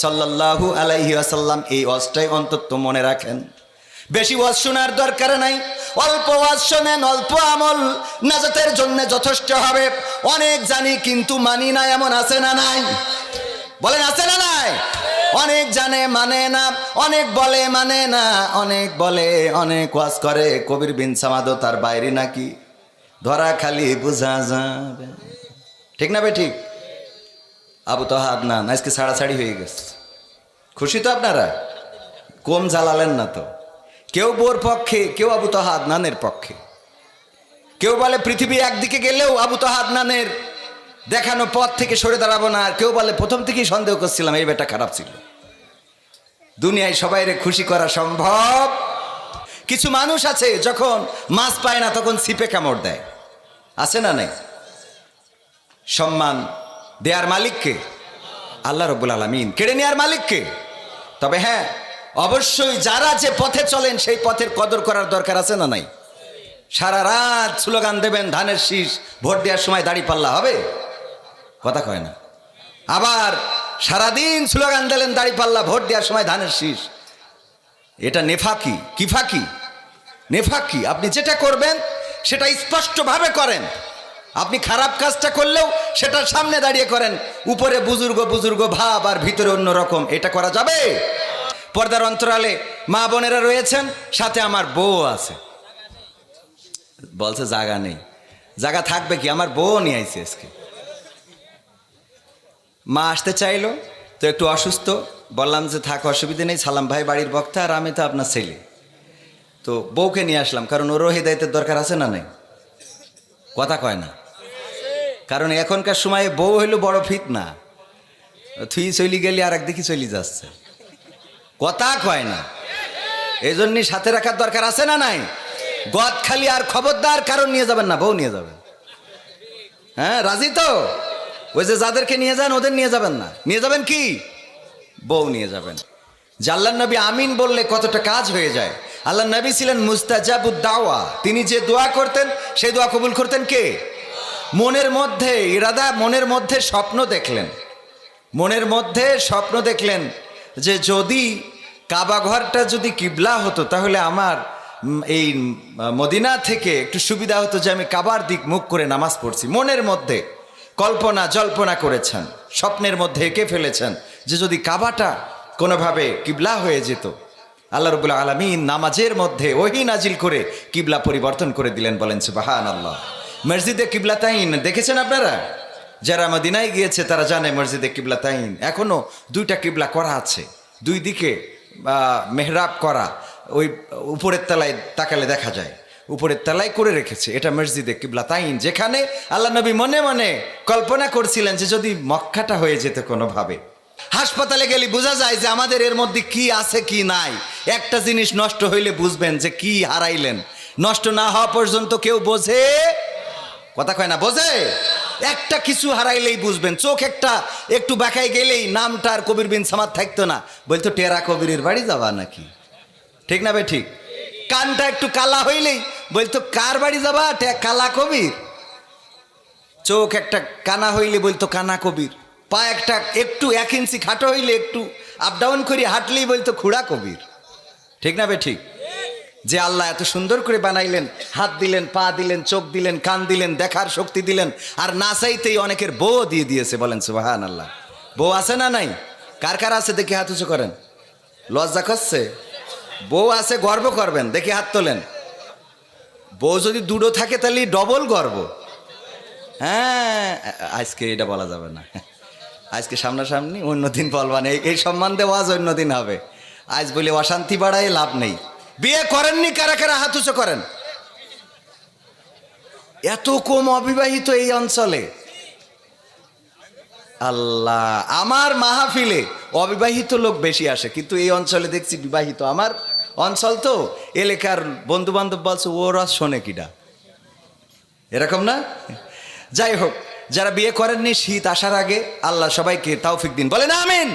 সাল্লাল্লাহু আলাইহি ওয়াসাল্লাম। এই ওয়াজটাই অন্তত মনে রাখেন। বেশি ওয়াজ শোনার দরকার নাই, অল্প ওয়াজ শোনেন, অল্প আমল নাজাতের জন্য যথেষ্ট হবে। অনেক জানি কিন্তু মানি না, এমন আছে না নাই? বলেন আছে না নাই? অনেক জানে মানে না, অনেক বলে মানে না, অনেক বলে, অনেক ওয়াজ করে, কবির বিন সামাদও তার বাইরে নাকি, ধরা খালি বুঝা যাবে। ঠিক না বে ঠিক? আবু তাহা আদনান আজকে ছাড়াছাড়ি হয়ে গেছে। খুশি তো আপনারা? কম জ্বালালেন না তো। কেউ বোর পক্ষে, কেউ আবু তাহা আদনানের পক্ষে। কেউ বলে পৃথিবী একদিকে গেলেও আবু তাহা আদনানের দেখানো পথ থেকে সরে দাঁড়াবো না। আর কেউ বলে প্রথম থেকেই সন্দেহ করছিলাম এই বেটা খারাপ ছিল। দুনিয়ায় সবাইরে খুশি করা সম্ভব? কিছু মানুষ আছে যখন মাছ পায় না তখন ছিপে কামড় দেয়, আছে না নাই? সম্মান দেয়ার মালিককে? আল্লাহ রাব্বুল আলামিন। কেড়ে নেয়ার মালিককে? তবে হ্যাঁ, অবশ্যই যারা যে পথে চলেন সেই পথের কদর করার দরকার আছে না নাই? সারা রাত স্লোগান দেবেন ধানের শীষ, ভোট দেওয়ার সময় দাড়ি পাল্লা হবে? কথা কয় না। আবার সারাদিন স্লোগান দিলেন দাড়ি পাল্লা, ভোট দেওয়ার সময় ধানের শীষ। এটা নেফাকি। কি ফাঁকি? নেফাকি। আপনি যেটা করবেন সেটা স্পষ্টভাবে করেন। আপনি খারাপ কাজটা করলেও সেটার সামনে দাঁড়িয়ে করেন, উপরে বুজুর্গ বুজুর্গ ভাব আর ভিতরে অন্য রকম। এটা করা যাবে? পর্দার অন্তরালে মা বোনেরা রয়েছেন, সাথে আমার বউ আছে। বলছে জায়গা নেই। জায়গা থাকবে কি, আমার বউ নিয়ে আইছে আজকে। মা আসতে চাইলো, তো একটু অসুস্থ, বললাম যে থাক, অসুবিধা নেই, সালাম ভাই বাড়ির বক্তা আর আমি তো আপনার ছেলে। তো বউকে নিয়ে আসলাম, কারণ ওরও হেদায়েতের দরকার আছে না নাই? কথা কয় না, কারণ এখনকার সময়ে বউ হইল বড় ফিতনা। থুই চলি গেলি আর একদিকে চলি যাচ্ছে, কথা কয় না। এই জন্যই সাথে রাখার দরকার আছে না নাই? গদ খালি আর খবরদার কারণ নিয়ে যাবেন না, বউ নিয়ে যাবেন। হ্যাঁ, রাজি তো? ওই যে যাদেরকে নিয়ে যান ওদের নিয়ে যাবেন না, নিয়ে যাবেন কি? বউ নিয়ে যাবেন। যে আল্লাহ নবী আমিন বললে কতটা কাজ হয়ে যায়। আল্লাহ নবী ছিলেন মুস্তাজাবুদ দাওয়া, তিনি যে দোয়া করতেন সেই দোয়া কবুল করতেন কে? মনের মধ্যে ইরাদা, মনের মধ্যে স্বপ্ন দেখলেন, মনের মধ্যে স্বপ্ন দেখলেন যে যদি কাবা ঘরটা যদি কিবলা হতো তাহলে আমার এই মদিনা থেকে একটু সুবিধা হতো, যে আমি কাবার দিক মুখ করে নামাজ পড়ছি। মনের মধ্যে কল্পনা জল্পনা করেছেন, স্বপ্নের মধ্যে এঁকে ফেলেছেন যে যদি কাবাটা কোনোভাবে কিবলা হয়ে যেত। আল্লাহ রাব্বুল আলামিন নামাজের মধ্যে ওহী নাজিল করে কিবলা পরিবর্তন করে দিলেন। বলেন সুবহানাল্লাহ। মসজিদে কিবলাতাইন দেখেছেন আপনারা? যারা মদিনায় গিয়েছে তারা জানে মসজিদে কিবলাতাইন এখনো দুইটা কিবলা করা আছে, দুই দিকে মেহরাব করা, ওই উপরের তলায় তাকালে দেখা যায়, উপরের তলায় করে রেখেছে। এটা মসজিদে কিবলাতাইন, যেখানে আল্লাহ নবী মনে মনে কল্পনা করছিলেন যে যদি মক্কাটা হয়ে যেত কোনোভাবে। হাসপাতালে গেলে বোঝা যায় যে আমাদের এর মধ্যে কি আছে কি নাই। একটা জিনিস নষ্ট হইলে বুঝবেন যে কি হারাইলেন, নষ্ট না হওয়া পর্যন্ত কেউ বোঝে, কথা কয় না, বোঝে। একটা কিছু হারাইলেই বুঝবেন। চোখ একটা একটু বাঁকাই গেলেই নামটা আর কবির বিন সামাদ থাকতো না, বলতো টেরা কবিরের বাড়ি যাবা নাকি, ঠিক না ভাই? ঠিক। কানটা একটু কালা হইলেই বলতো কার বাড়ি যাবা, কালা কবির। চোখ একটা কানা হইলে বলতো কানা কবির। পা একটা একটু 1 ইঞ্চি খাটো হইলে একটু আপ ডাউন করে হাঁটলেই বলতো খুড়া কবির, ঠিক না ভাই? ঠিক। যে আল্লাহ এত সুন্দর করে বানাইলেন, হাত দিলেন, পা দিলেন, চোখ দিলেন, কান দিলেন, দেখার শক্তি দিলেন, আর না চাইতেই অনেকের বউ দিয়ে দিয়েছে। বলেন সুবহানাল্লাহ। বউ আছে না নাই? কার কার আছে দেখি হাত উঁচু করেন। লজ্জা করছে? বউ আছে, গর্ব করবেন, দেখি হাত তোলেন। বউ যদি দুটো থাকে তাহলে ডবল গর্ব। হ্যাঁ, আজকে এটা বলা যাবে না, আজকে সামনাসামনি, অন্যদিন বলবান। এই সম্মান দেওয়া আজ অন্যদিন হবে, আজ বলে অশান্তি বাড়ায় লাভ নেই। বিয়ে করেননি কারা কারা হাত উঁচু করেন। এত কম অবিবাহিত এই অঞ্চলে। আল্লাহ, আমার মাহফিলে অবিবাহিত লোক বেশি আসে, কিন্তু এই অঞ্চলে দেখছি বিবাহিত। আমার অঞ্চল তো, এলাকার বন্ধু বান্ধব বলছে ওরা শোনে কিডা, এরকম না? যাই হোক, যারা বিয়ে করেননি শীত আসার আগে আল্লাহ সবাইকে তৌফিক দিন। বলেন আমিন।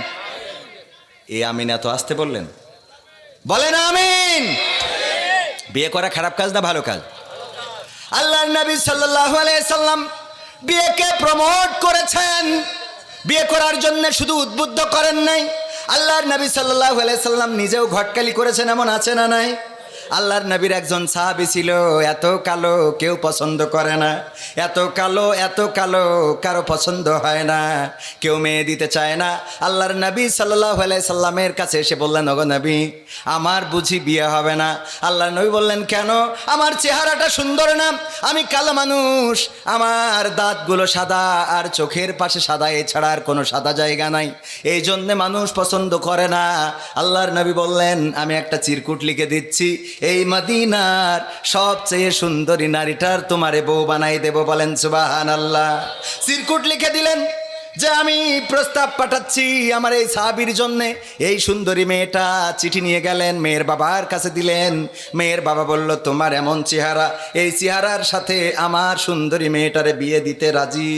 এই আমিন এত আসতে বললেন, বলেন আমিন। বিয়ে করা খারাপ কাজ না ভালো কাজ? আল্লাহর নবী সাল্লাল্লাহু আলাইহি সাল্লাম বিয়েকে প্রমোট করেছেন। বিয়ে করার জন্য শুধু উদ্বুদ্ধ করেন নাই, আল্লাহর নবী সাল্লাল্লাহু আলাইহি সাল্লাম নিজেও ঘটকালি করেছেন, এমন আছে না নাই? আল্লাহর নবীর একজন সাহাবী ছিল, এত কালো কেউ পছন্দ করে না, এত কালো এত কালো কারো পছন্দ হয় না, কেউ মেয়ে দিতে চায় না। আল্লাহর নবী সাল্লাল্লাহু আলাইহি সাল্লামের কাছে এসে বললেন, ওগো নবী, আমার বুঝি বিয়ে হবে না? আল্লাহর নবী বললেন, কেন? আমার চেহারাটা সুন্দর না, আমি কালো মানুষ, আমার দাঁতগুলো সাদা আর চোখের পাশে সাদা, এছাড়া আর কোনো সাদা জায়গা নাই, এই জন্যে মানুষ পছন্দ করে না। আল্লাহর নবী বললেন, আমি একটা চিরকুট লিখে দিচ্ছি, এই মদিনার সবচেয়ে সুন্দরী নারীটার তোমারে বউ বানাই দেব। বলেন সুবহানাল্লাহ। চিরকুট লিখে দিলেন যে আমি প্রস্তাব পাঠাচ্ছি আমার এই সাহাবীর জন্যে। এই সুন্দরী মেয়েটা চিঠি নিয়ে গেলেন, মেয়ের বাবার কাছে দিলেন। মেয়ের বাবা বলল, তোমার এমন চেহারা, এই চেহারার সাথে আমার সুন্দরী মেয়েটারে বিয়ে দিতে রাজি।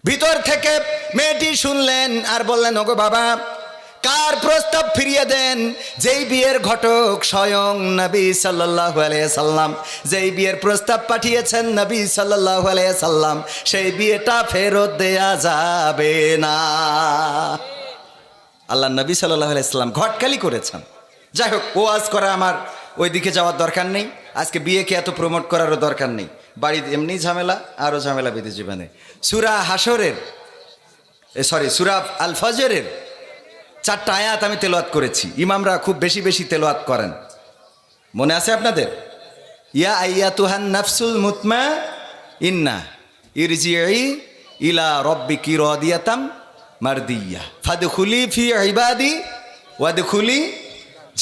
ভিতর থেকে মেয়েটি শুনলেন আর বললেন, ওগো বাবা, কার প্রস্তাব ফিরিয়ে দেন? যেই বিয়ের ঘটক স্বয়ং নবী সাল্লাল্লাহু আলাইহি সাল্লাম, যেই বিয়ের প্রস্তাব পাঠিয়েছেন নবী সাল্লাল্লাহু আলাইহি সাল্লাম, সেই বিয়েটা ফেরত দেয়া যাবে না। আল্লাহ নবী সাল্লাল্লাহু আলাইহি সাল্লাম ঘটকালি করেছেন। যাই হোক, ওয়াজ করা আমার ওইদিকে যাওয়ার দরকার নেই, আজকে বিয়েকে এত প্রমোট করারও দরকার নেই। বাড়িতে এমনি ঝামেলা, আরও ঝামেলা বেঁধে জীবনে। সূরা হাশরের, সূরা আল ফজরের 4টা আয়াত আমি তেলাওয়াত করেছি, ইমামরা খুব বেশি বেশি তেলাওয়াত করেন, মনে আছে আপনাদের? ইয়া আইয়াতুহান নাফসুল মুতমাইন্না ইরজিই ইলা রব্বিকি রাদিয়াতাম মারদিয়া ফাদখুলি ফি ইবাদি ওয়াদখুলি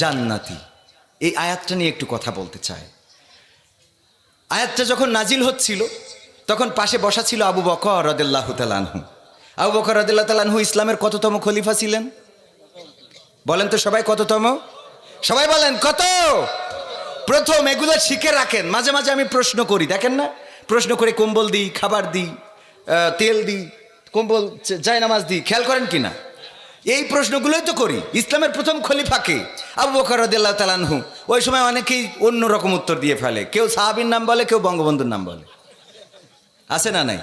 জান্নাতি। এই আয়াতটা নিয়ে একটু কথা বলতে চাই। আয়াতটা যখন নাজিল হচ্ছিল তখন পাশে বসা ছিল আবু বকর রাদিয়াল্লাহু তাআলা আনহু। আবু বকর রাদিয়াল্লাহু তাআলা আনহু ইসলামের কততম খলিফা ছিলেন? বলেন তো সবাই, কততম? সবাই বলেন কত? প্রথম। এগুলো শিখে রাখেন। মাঝে মাঝে আমি প্রশ্ন করি, দেখেন না, প্রশ্ন করে কম্বল দিই, খাবার দিই, তেল দিই, কম্বল জায়নামাজ দিই, খেয়াল করেন কিনা? এই প্রশ্নগুলোই তো করি। ইসলামের প্রথম খলিফাকে আবু বকর রাদিয়াল্লাহু তাআলা আনহু। ওই সময় অনেকেই অন্য রকম উত্তর দিয়ে ফেলে, কেউ সাহাবীর নাম বলে, কেউ বঙ্গবন্ধুর নাম বলে, আছে না নাই?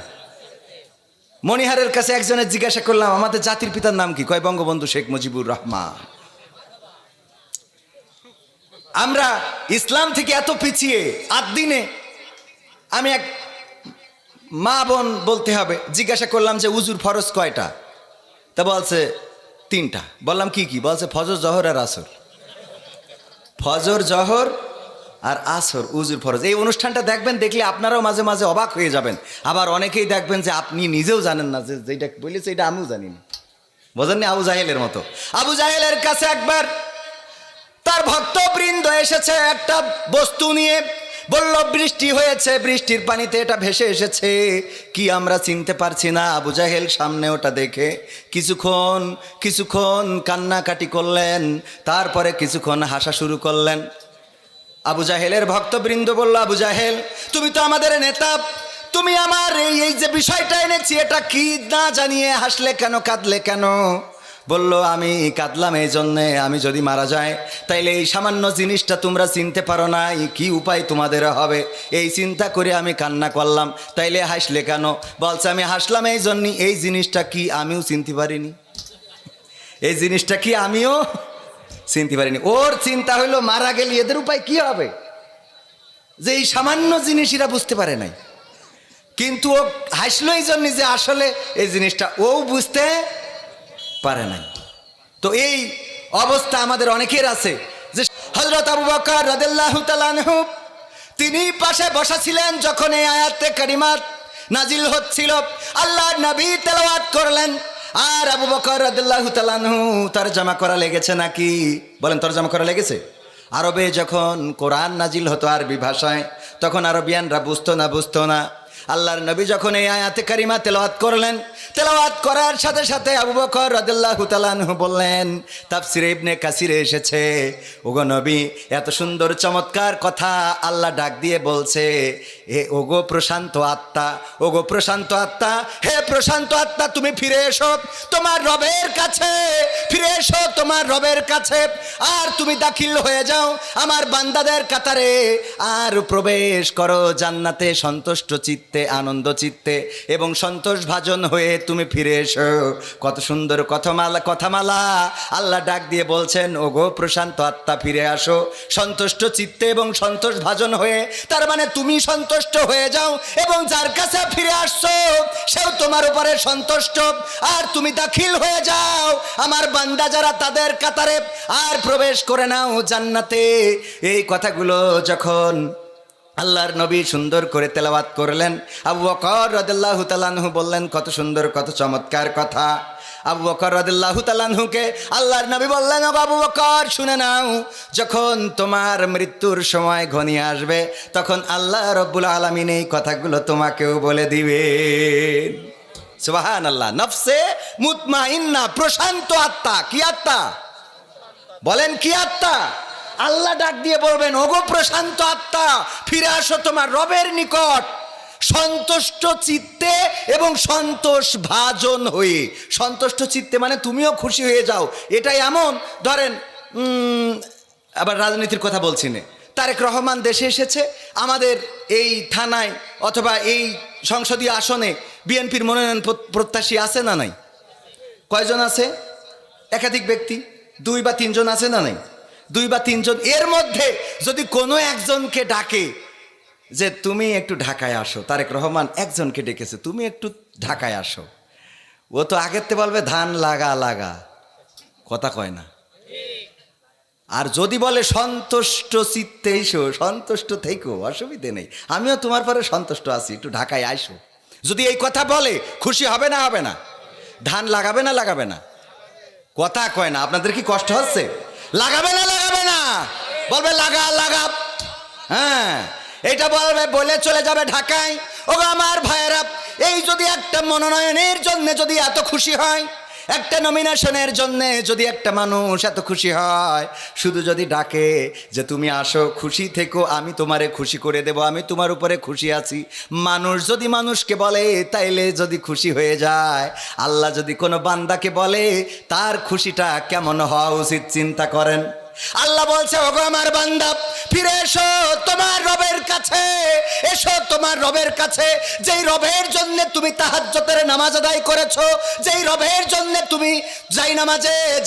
মনিহারের কাছে একজনের জিজ্ঞাসা করলাম, আমাদের জাতির পিতার নাম কি? কয় বঙ্গবন্ধু শেখ মুজিবুর রহমান। আমরা ইসলাম থেকে এত পিছিয়ে, দিনে আমি এক মা বোন বলতে হবে, জিজ্ঞাসা করলাম যে উজুর ফরজ কয়টা? তা বলছে 3টা। বললাম কি কি? বলছে ফজর, জহর আর আসর। ফজর, জহর আর আসর উজুর ফরজ। এই অনুষ্ঠানটা দেখবেন, দেখলে আপনারাও মাঝে মাঝে অবাক হয়ে যাবেন। আবার অনেকেই দেখবেন যে আপনি নিজেও জানেন না, যে যেটা বলেছে এটা আমিও জানি না। বোঝেননি? আবু জাহেলের মতো। আবু জাহেলের কাছে একবার তার ভক্তবৃন্দ এসেছে একটা বস্তু নিয়ে, বলল বৃষ্টি হয়েছে, বৃষ্টির পানিতে এটা ভেসে এসেছে, কি আমরা চিনতে পারছি না। আবু জাহেল সামনে ওটা দেখে কিছুক্ষণ কান্নাকাটি করলেন, তারপরে কিছুক্ষণ হাসা শুরু করলেন। আবু জাহেলের ভক্তবৃন্দ বলল, আবু জাহেল তুমি তো আমাদের নেতা, তুমি আমার এই যে বিষয়টা এনেছি, এটা কি না জানিয়ে হাসলে কেন, কাঁদলে কেন? বলল আমি কাঁদলাম এই জন্যে, আমি যদি মারা যায় তাইলে এই সামান্য জিনিসটা তোমরা চিনতে পারো না, কি উপায় তোমাদের হবে, এই চিন্তা করে আমি কান্না করলাম। তাইলে হাসলে কেন? বলছে আমি হাসলাম এই জন্যই, এই জিনিসটা কি আমিও চিনতে পারিনি, এই জিনিসটা কি আমিও চিনতে পারিনি। ওর চিন্তা হইলো মারা গেলে এদের উপায় কি হবে, যে এই সামান্য জিনিস এরা বুঝতে পারে নাই। কিন্তু ও হাসলো এই জন্য যে আসলে এই জিনিসটা ও বুঝতে পারে নাই। তো এই অবস্থা আমাদের অনেকের আছে। যে হযরত আবু বকর রাদিয়াল্লাহু তাআলা আনহু তিনি পাশে বসা ছিলেন যখন এই আয়াতে কারিমাত নাজিল হচ্ছিল, আল্লাহর নবী তেলাওয়াত করলেন, আর আবু বকর রাদিয়াল্লাহু তাআলা আনহু তরজমা করা লেগেছে নাকি? বলেন, তরজমা করা লেগেছে? আরবে যখন কোরআন নাজিল হতো আরবি ভাষায়, তখন আরবিয়ানরা বুঝতো না। আল্লাহর নবী যখন এই আয়াতে কারিমা তেলাওয়াত করলেন, তেলাওয়াত করার সাথে সাথে আবু বকর রাদিয়াল্লাহু তাআলা আনহু বললেন, তাফসিরে ইবনে কাসিরে এসেছে, ওগো নবী এত সুন্দর চমৎকার কথা আল্লাহ ডাক দিয়ে বলছে, এ ওগো প্রশান্ত আত্মা, ওগো প্রশান্ত আত্মা, হে প্রশান্ত আত্মা তুমি ফিরে এসো তোমার রবের কাছে, ফিরে এসো তোমার রবের কাছে, আর তুমি দাখিল হয়ে যাও আমার বান্দাদের কাতারে, আর প্রবেশ করো জান্নাতে সন্তুষ্ট চিত্তে, আনন্দ চিত্তে এবং সন্তোষ ভাজন হয়ে তুমি ফিরে এসো। কত সুন্দর কথামালা আল্লাহ ডাক দিয়ে বলছেন, ওগো প্রশান্ত আত্মা ফিরে আসো সন্তুষ্ট চিত্তে এবং সন্তোষ ভাজন হয়ে। তার মানে তুমি সন্তুষ্ট হয়ে যাও এবং যার কাছে ফিরে আসছো সেও তোমার উপরে সন্তুষ্ট, আর তুমি দাখিল হয়ে যাও আমার বান্দা যারা তাদের কাতারে, আর প্রবেশ করে নাও জান্নাতে। এই কথাগুলো যখন আল্লাহর নবী সুন্দর করে তেলাওয়াত করলেন, আবু বকর রাদিয়াল্লাহু তাআলা আনহু বললেন, কত সুন্দর কত চমৎকার কথা। আবু বকর রাদিয়াল্লাহু তাআলা আনহুকে আল্লাহর নবী বললেন, ও আবু বকর শুনে নাও, যখন তোমার মৃত্যুর সময় ঘনিয়ে আসবে তখন আল্লাহ রব্বুল আলামিন এই কথাগুলো তোমাকেও বলে দিবেন। সুবহানাল্লাহ। নফসে মুতমাইন্না, প্রশান্ত আত্মা। কি আত্মা? বলেন কি আত্মা? আল্লাহ ডাক দিয়ে বলবেন, ওগো প্রশান্ত আত্মা ফিরে আসো তোমার রবের নিকট সন্তুষ্ট চিত্তে এবং সন্তোষ ভাজন হয়ে। সন্তুষ্ট চিত্তে মানে তুমিও খুশি হয়ে যাও। এটাই এমন, ধরেন আবার রাজনীতির কথা বলছি না, তারেক রহমান দেশে এসেছে, আমাদের এই থানায় অথবা এই সংসদীয় আসনে বিএনপির মনোনয়ন প্রত্যাশী আছে না নাই? কয়জন আছে? একাধিক ব্যক্তি, 2 বা 3 জন আছে না নাই? 2 বা 3 জন। এর মধ্যে যদি কোনো একজনকে ডাকে যে তুমি একটু ঢাকায় আসো, তারেক রহমান একজনকে ডেকেছে, তুমি একটু ঢাকায় আসো, ও তো আগের তে বলবে ধান লাগা, কথা কয় না। আর যদি বলে সন্তুষ্ট চিত্তে এসো, সন্তুষ্ট থেকো, অসুবিধে নেই, আমিও তোমার পরে সন্তুষ্ট আছি, একটু ঢাকায় আইসো, যদি এই কথা বলে খুশি হবে না হবে না? ধান লাগাবে না লাগাবে না? কথা কয় না। আপনাদের কি কষ্ট হচ্ছে? লাগাবে না লাগাবে না? বলবে লাগা লাগাব। হ্যাঁ, এটা বলবে, বলে চলে যাবে ঢাকায়। ও আমার ভাইয়েরা, এই যদি একটা মনোনয়নের জন্য যদি এত খুশি হয়, একটা নমিনেশনের জন্য যদি একটা মানুষ এত খুশি হয়, শুধু যদি ডাকে যে তুমি আসো, খুশি থেকো, আমি তোমারে খুশি করে দেব, আমি তোমার উপরে খুশি আছি, মানুষ যদি মানুষকে বলে তাইলে যদি খুশি হয়ে যায়, আল্লাহ যদি কোনো বান্দাকে বলে তার খুশিটা কেমন হওয়া উচিত চিন্তা করেন। আল্লাহ বলছে, ওগো আমার বান্দা, ফিরে এসো তোমার রবের কাছে, এসো তোমার রবের কাছে, যেই রবের জন্য তুমি তাহাজ্জুদের নামাজ আদায় করেছো, যেই রবের জন্য তুমি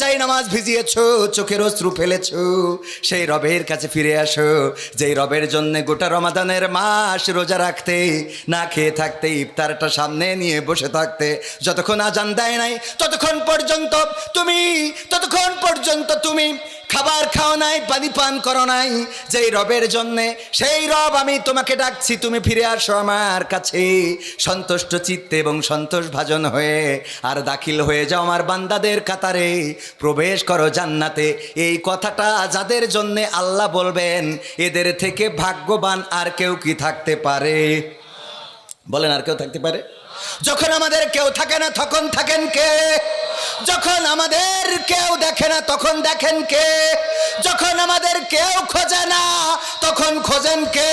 যাই নামাজ ভিজিয়েছো, চোখের অশ্রু ফেলেছো, সেই রবের কাছে ফিরে আসো, যেই রবের জন্য গোটা রমাদানের মাস রোজা রাখতে, না খেয়ে থাকতে, ইফতারটা সামনে নিয়ে বসে থাকতে, যতক্ষণ আজান দেয় নাই ততক্ষণ পর্যন্ত তুমি খাবার খাও নাই, পানি পান করো নাই, যেই রবের জন্যে, সেই রব আমি তোমাকে ডাকছি, তুমি ফিরে আসো আমার কাছে সন্তুষ্ট চিত্তে এবং সন্তোষ ভাজন হয়ে, আর দাখিল হয়ে যাও আমার বান্দাদের কাতারে, প্রবেশ করো জান্নাতে। এই কথাটা যাদের জন্যে আল্লাহ বলবেন, এদের থেকে ভাগ্যবান আর কেউ কি থাকতে পারে? বলেন, আর কেউ থাকতে পারে? যখন আমাদের কেউ থাকে না তখন থাকেন কে? যখন আমাদের কেউ দেখে না তখন দেখেন কে? যখন আমাদের কেউ খোঁজে না তখন খোঁজেন কে?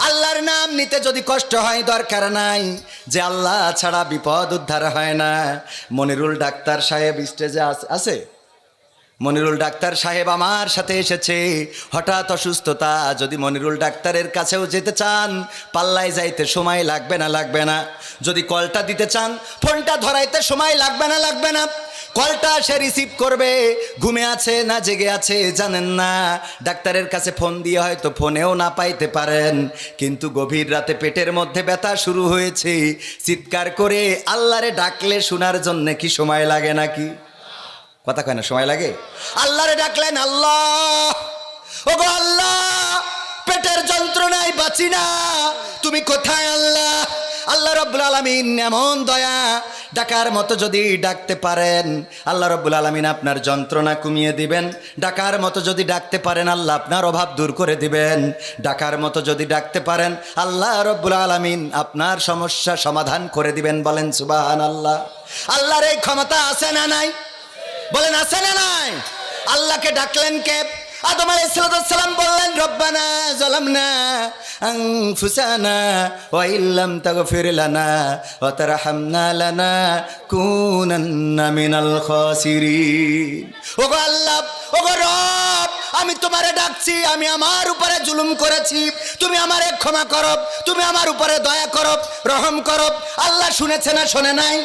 আল্লাহর নাম নিতে যদি কষ্ট হয়, দরকার নাই, যে আল্লাহ ছাড়া বিপদ উদ্ধার হয় না। মনিরুল ডাক্তার সাহেব স্টেজে আছে। মনিরুল ডাক্তার সাহেব আমার সাথে এসেছে, হঠাৎ অসুস্থতা। যদি মনিরুল ডাক্তারের কাছেও যেতে চান, পাল্লায় যাইতে সময় লাগবে না লাগবে না? যদি কলটা দিতে চান, ফোনটা ধরাইতে সময় লাগবে না লাগবে না? কলটা সে রিসিভ করবে, ঘুমে আছে না জেগে আছে জানেন না, ডাক্তারের কাছে ফোন দিয়ে হয়তো ফোনেও না পাইতে পারেন, কিন্তু গভীর রাতে পেটের মধ্যে ব্যথা শুরু হয়েছে, চিৎকার করে আল্লাহরে ডাকলে শোনার জন্য কি সময় লাগে নাকি? কথা কয় না, সময় লাগে? আল্লাহরে ডাকলেন, আল্লাহ, ওগো আল্লাহ, পেটের যন্ত্রণায় বাঁচি না, তুমি কোথায় আল্লাহ? আল্লাহ রাব্বুল আলামিন এমন দয়া, ডাকার মতো যদি ডাকতে পারেন, আল্লাহ রাব্বুল আলামিন আপনার যন্ত্রণা কমিয়ে দিবেন। ডাকার মতো যদি ডাকতে পারেন, আল্লাহ আপনার অভাব দূর করে দিবেন। ডাকার মতো যদি ডাকতে পারেন, আল্লাহ রাব্বুল আলামিন আপনার সমস্যা সমাধান করে দিবেন। বলেন সুবহানাল্লাহ। আল্লাহর এই ক্ষমতা আছে না নাই? বলেন, আছে না নাই? আল্লাহকে ডাকলেন কে? আদম আলাইহিস সালাম বললেন, রব্বানা যালামনা আনফুসানা ওয়া ইল্লাম তাগফির লানা ওয়া তারহামনা লানাকুনান্না মিনাল খাসিরিন। ওগো আল্লাহ, ওগো রব, আমি তোমারে ডাকছি, আমি আমার উপরে জুলুম করেছি, তুমি আমারে ক্ষমা করো, তুমি আমার উপরে দয়া করো, রহম করো। আল্লাহ শুনেছে না শোনে নাই?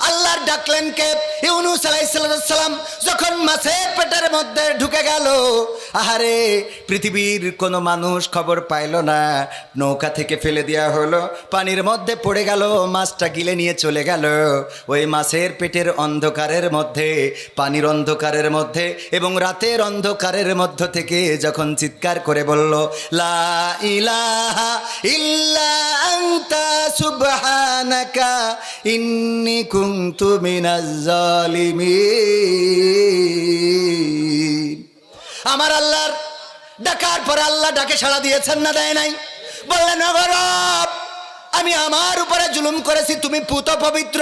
আল্লাহর ডাকলেন কে? ইউনূস আলাইহিস সালাম যখন মাছের পেটের মধ্যে ঢুকে গেল, আহারে, পৃথিবীর কোনো মানুষ খবর পাইল না, নৌকা থেকে ফেলে দেওয়া হলো, পানির মধ্যে পড়ে গেল, মাছটা গিলে নিয়ে চলে গেল। ওই মাছের পেটের অন্ধকারের মধ্যে, পানির অন্ধকারের মধ্যে এবং রাতের অন্ধকারের মধ্য থেকে যখন চিৎকার করে বলল, লা ইলাহা ইল্লা আনতা সুবহানাকা ইন্নী কুনতু মিনাজ জালিমিন। আমার আল্লাহর ডাকার পরে আল্লাহ ডাকে সাড়া দিয়েছেন না দেয় নাই? বললেন, ওগো রব, আমি আমার উপরে জুলুম করেছি, তুমি পুত পবিত্র,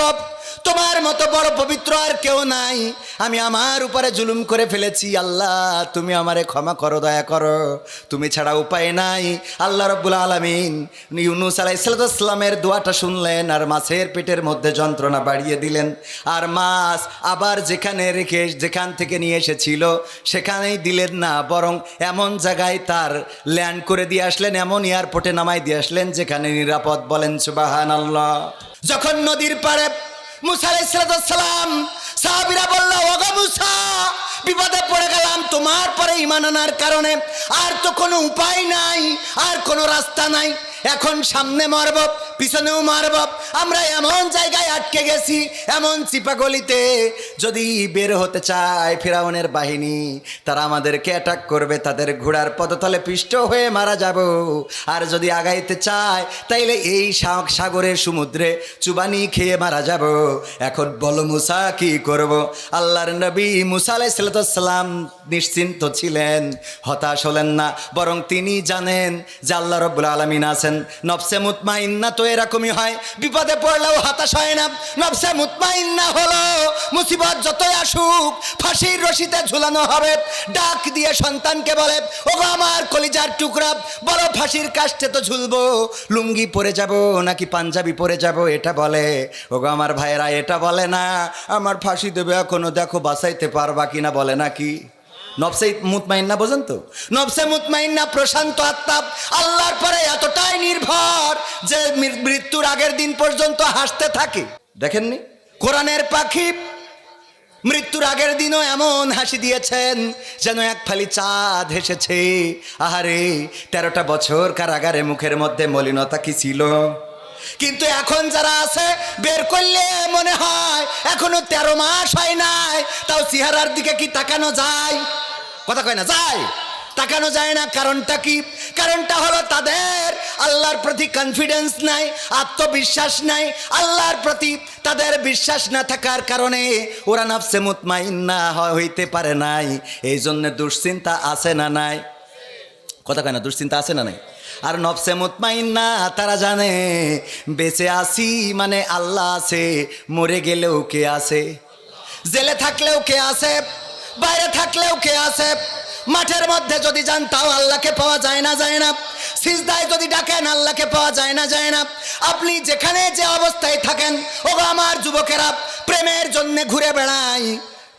তোমার মতো বড় পবিত্র আর কেউ নাই, আমি আমার উপরে জুলুম করে ফেলেছি, আল্লাহ তুমি আমারে ক্ষমা করো, দয়া করো, তুমি ছাড়া উপায় নাই। আল্লাহ রাব্বুল আলামিন ইউনূস আলাইহিস সালামের দোয়াটা শুনলেন, আর মাছের পেটের মধ্যে যন্ত্রণা বাড়িয়ে দিলেন, আর মাছ আবার যেখান থেকে নিয়ে এসেছিল সেখানেই দিলেন না, বরং এমন জায়গায় তার ল্যান্ড করে দিয়ে আসলেন, এমন এয়ারপোর্টে নামাই দিয়ে আসলেন যেখানে নিরাপদ। বলেন সুবহানাল্লাহ। যখন নদীর পাড়ে মুসা আলাইহিস সালাম, সাহাবীরা বলল, ওগো মুসা, বিপদে পড়ে গেলাম তোমার পরে ঈমান আনার কারণে, আর তো কোনো উপায় নাই, আর কোনো রাস্তা নাই, এখন সামনে মরব, পিছনেও মারব। আমরা এমন জায়গায় আটকে গেছি, এমন চিপা গলিতে, যদি বের হতে চায় ফিরাউনের বাহিনী, তারা আমাদেরকে অ্যাটাক করবে, তাদের ঘোড়ার পদতলে পিষ্ট হয়ে মারা যাব। আর যদি আগাইতে চায় তাইলে এই সাগরের সমুদ্রে চুবানি খেয়ে মারা যাব। এখন বলো মুসা কি করব? আল্লাহর নবী মুসা আলাইহিস সালাম নিশ্চিন্ত ছিলেন, হতাশ হলেন না, বরং তিনি জানেন যে আল্লাহ রাব্বুল আলামিন আছেন। নফসে মুতমাইন্না তো এরকমই হয়, বিপদে পড়লেও হতাশ হয় না। নফসে মুতমাইন্না হলো মুসিবত যতই আসুক ফাঁসির রশিতে ঝুলানো হবে। ডাক দিয়ে সন্তানকে বলে, ওগো আমার কলিজার টুকরা, বলো ফাঁসির কাস্টে তো ঝুলবো, লুঙ্গি পরে যাব নাকি পাঞ্জাবি পরে যাব এটা বলে। ওগো আমার ভাইয়েরা, এটা বলে না আমার ফাঁসি দেবে এখনো, দেখো বাঁচাইতে পারবা কিনা, বলে নাকি? নফসে মুতমাইন্না বোঝেন তো? নফসে মুতমাইন্না প্রশান্ত আত্মা, আল্লাহর পরে এতটাই নির্ভর যে মৃত্যুর আগের দিন পর্যন্ত হাসতে থাকে। দেখেননি কোরআনের পাখি মৃত্যুর আগের দিনও এমন হাসি দিয়েছেন যেন এক ফালি চাঁদ হেসেছে। আহারে 13টা বছর কারাগারে মুখের মধ্যে মলিনতা কি ছিল, কিন্তু এখন যারা আছে বের করলে মনে হয় এখনো 13 মাস হয় নাই, তাও চেহারার দিকে কি তাকানো যায়? কথা কয় না যায়, তাকানো যায় না। কারণটা কি? কারণটা হলো তাদের আল্লাহর প্রতি কনফিডেন্স নাই, আত্মবিশ্বাস নাই। আল্লাহর প্রতি তাদের বিশ্বাস না থাকার কারণে ওরা নফসে মুতমাইন্না হইতে পারে নাই। এই জন্য দুশ্চিন্তা আছে না নাই? কথা কয় না, দুশ্চিন্তা আছে না নাই? আর নফসে মুতমাইন্না তারা জানে বেঁচে আসি মানে আল্লাহ আছে, মরে গেলেও কে আছে, জেলে থাকলেও কে আছে, বাইরে থাকলেও কে আছে। মাঠের মধ্যে যদি যান তাও আল্লাহকে পাওয়া যায় না, যায় না। সিজদায় যদি ডাকেন আল্লাহকে পাওয়া যায় না, যায় না। আপনি যেখানে যে অবস্থায় থাকেন, ওগো আমার যুবকেরা, প্রেমের জন্য ঘুরে বেড়াই,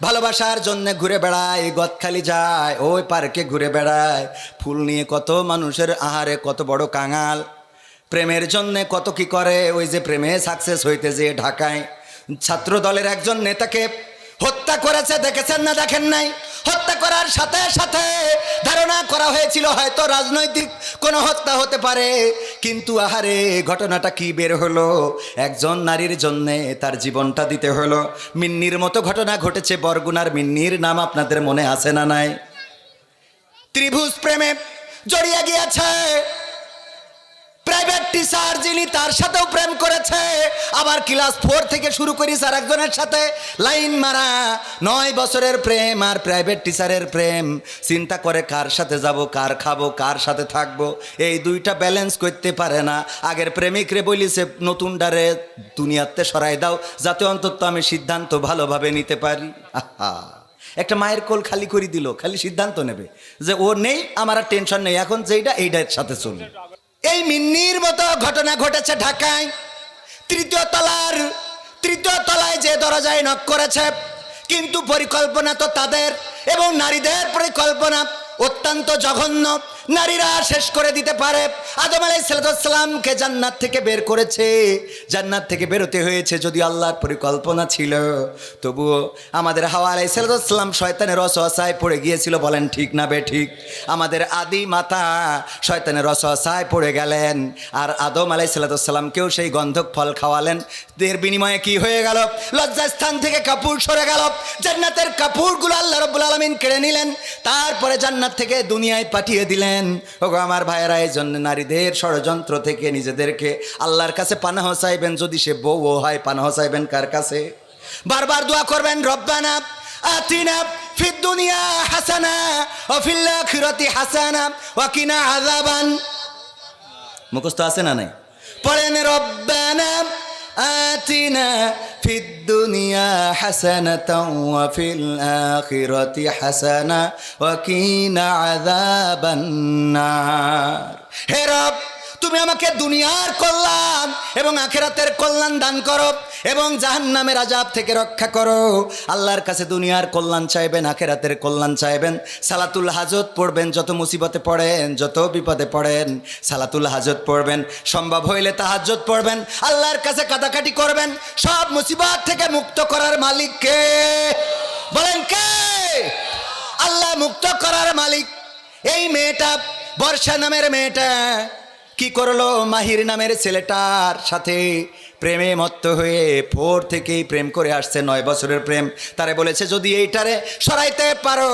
ভালোবাসার জন্য ঘুরে বেড়ায়, গদখালি যায়, ওই পার্কে ঘুরে বেড়ায়, ফুল নিয়ে কত মানুষের আহারে কত বড় কাঙাল, প্রেমের জন্য কত কি করে। ওই যে প্রেমে সাকসেস হইতে যে ঢাকায় ছাত্র দলের একজন নেতাকে হত্যা করেছে, দেখেছেন না দেখেন নাই? হত্যা করার সাথে সাথে ধারণা করা হয়েছিল হয়তো রাজনৈতিক কোনো হত্যা হতে পারে, কিন্তু আহারে ঘটনাটা কি বের হলো? একজন নারীর জন্যে তার জীবনটা দিতে হলো। মিন্নির মতো ঘটনা ঘটেছে, বরগুনার মিন্নির নাম আপনাদের মনে আছে না নাই? ত্রিভুজ প্রেমে জড়িয়ে গিয়েছে, প্রাইভেট টিচার যিনি তার সাথেও প্রেম করেছে, আবার ক্লাস 4 থেকে শুরু করি আর একজনের সাথে লাইন মারা। 9 বছরের প্রেম আর প্রাইভেট টিচারের প্রেম। চিন্তা করে কার সাথে যাব, কার খাবো, কার সাথে থাকবো, এই দুইটা ব্যালেন্স করতে পারে না। আগের প্রেমিকরে বলিছে নতুন ডারে দুনিয়াতে সরাই দাও, যাতে অন্তত আমি সিদ্ধান্ত ভালোভাবে নিতে পারি। আহা, একটা মায়ের কোল খালি করে দিল, খালি সিদ্ধান্ত নেবে যে ও নেই, আমার আর টেনশন নেই, এখন যেইটা এইটার সাথে চলবে। এই মিন্নির মতো ঘটনা ঘটেছে ঢাকায়। তৃতীয় তলায় যে দরজায় নক করেছে, কিন্তু পরিকল্পনা তো তাদের, এবং নারীদের পরিকল্পনা অত্যন্ত জঘন্য। নারীরা শেষ করে দিতে পারে। আদম আলাইহিস সালামকে জান্নাত থেকে বের করেছে, জান্নাত থেকে বেরোতে হয়েছে যদি আল্লাহর পরিকল্পনা ছিল। তবুও আমাদের হাওয়া আলাইহিস সালাম শয়তানের ওয়াসওয়াসায় পড়ে গিয়েছিল, বলেন ঠিক না বে ঠিক? আমাদের আদি মাতা শয়তানের ওয়াসওয়াসায় পড়ে গেলেন, আর আদম আলাইহিস সালামকেও সেই গন্ধক ফল খাওয়ালেন। এর বিনিময়ে কি হয়ে গেল? লজ্জাস্থান থেকে কাপড় সরে গেল, জান্নাতের কাপড়গুলো আল্লাহ রাব্বুল আলামিন কেড়ে নিলেন, তারপরে জান্নাত থেকে দুনিয়ায় পাঠিয়ে দিলেন। ওগো আমার ভাইয়েরা, এই জন্য নারীদের ষড়যন্ত্র থেকে নিজেদেরকে আল্লাহর কাছে পানাহ চাইবেন। যদি সে বউ হয়, পানাহ চাইবেন কার কাছে? বারবার দোয়া করবেন, রব্বানা আতিনা ফিদ দুনিয়া হাসানা ওয়া ফিল আখিরাতি হাসানা ওয়া কিনা আযাবান। মুখস্থ আছে না নাই? পড়েন, রব্বানা আতিনা ফিদ দুনিয়া হাসানাতাও ওয়া ফিল আখিরাতি হাসানা ওয়া কিনা আযাবান নার। হে রব, তুমি আমাকে দুনিয়ার কল্যাণ এবং আখিরাতের কল্যাণ দান করো, এবং জাহান্নামের আযাব থেকে রক্ষা করো। আল্লাহর কাছে দুনিয়ার কল্যাণ চাইবেন, আখিরাতের কল্যাণ চাইবেন। সালাতুল হাজত পড়বেন, যত মুসিবতে পড়েন, যত বিপদে পড়েন, সালাতুল হাজত পড়বেন। সম্ভব হইলে তাহাজ্জুদ পড়বেন, আল্লাহর কাছে কাটাকাটি করবেন। সব মুসিবত থেকে মুক্ত করার মালিক কে? বলেন কে? আল্লাহ মুক্ত করার মালিক। এই মেয়েটা, বর্ষা নামের মেয়েটা, কি করলো মাহির নামের ছেলেটার সাথে প্রেমে মত্ত হয়ে ভোর থেকেই প্রেম করে আসছে, 9 বছরের প্রেম। তারে বলেছে যদি এইটারে সরাইতে পারো,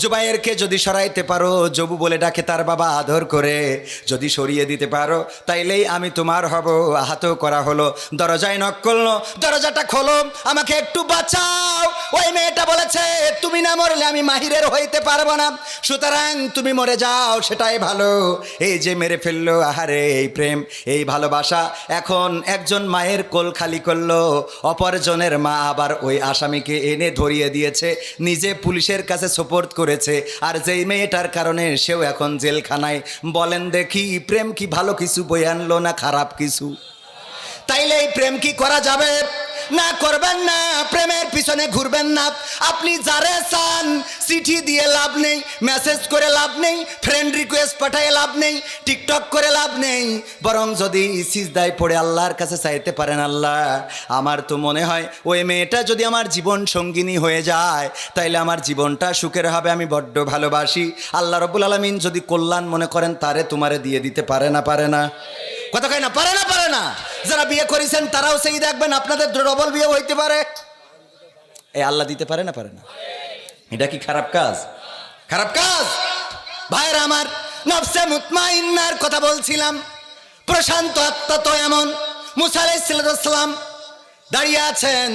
জুবাইরকে যদি সরাইতে পারো, জবু বলে ডাকে তার বাবা আদর করে, যদি সরিয়ে দিতে পারো তাইলেই আমি তোমার হব। আহাতও করা হলো, দরজায় নক করলো, দরজাটা খোলো, আমাকে একটু বাঁচাও। ওই মেয়েটা বলেছে তুমি না মরলে আমি মাহিরের হইতে পারবো না, সুতরাং তুমি মরে যাও সেটাই ভালো। এই যে মেরে ফেললো, আহারে এই প্রেম, এই ভালোবাসা। এখন একজন মায়ের কোল খালি করলো, অপরজনের মা আবার ওই আসামিকে এনে ধরিয়ে দিয়েছে, নিজে পুলিশের কাছে সোপর্দ করেছে। আর যেই মেয়েটার কারণে সেও এখন জেলখানায়। বলেন দেখি প্রেম কি ভালো কিছু বয়ে আনলো না খারাপ কিছু? তাইলে এই প্রেম কি করা যাবে? না, করবেন না, প্রেমের পিছনে ঘুরবেন না। আপনি যারে চান চিঠি দিয়ে লাভ নেই, মেসেজ করে লাভ নেই, ফ্রেন্ড রিকোয়েস্ট পাঠায় লাভ নেই, টিকটক করে লাভ নেই। বরং যদি সিজদায় পড়ে আল্লাহর কাছে চাইতে পারেন, আল্লাহ আমার তো মনে হয় ওই মেয়েটা যদি আমার জীবন সঙ্গিনী হয়ে যায় তাইলে আমার জীবনটা সুখের হবে, আমি বড্ড ভালোবাসি। আল্লাহ রাব্বুল আলামিন যদি কল্যাণ মনে করেন তারে তোমারে দিয়ে দিতে পারে না? পারে না? কথা কয় না, পারে না? পারে না? যারা বিয়ে করেছেন তারাও সেই দেখবেন আপনাদের ডবল বিয়ে হইতে পারে। এই আল্লাহ দিতে পারে না? পারে না? এটা কি খারাপ কাজ? খারাপ কাজ? ভাইরা আমার, নফসে মুতমাইন্নার কথা বলছিলাম। প্রশান্ত আত্মা তো এমন। মুসা আলাইহিস সালাম দাঁড়িয়ে আছেন,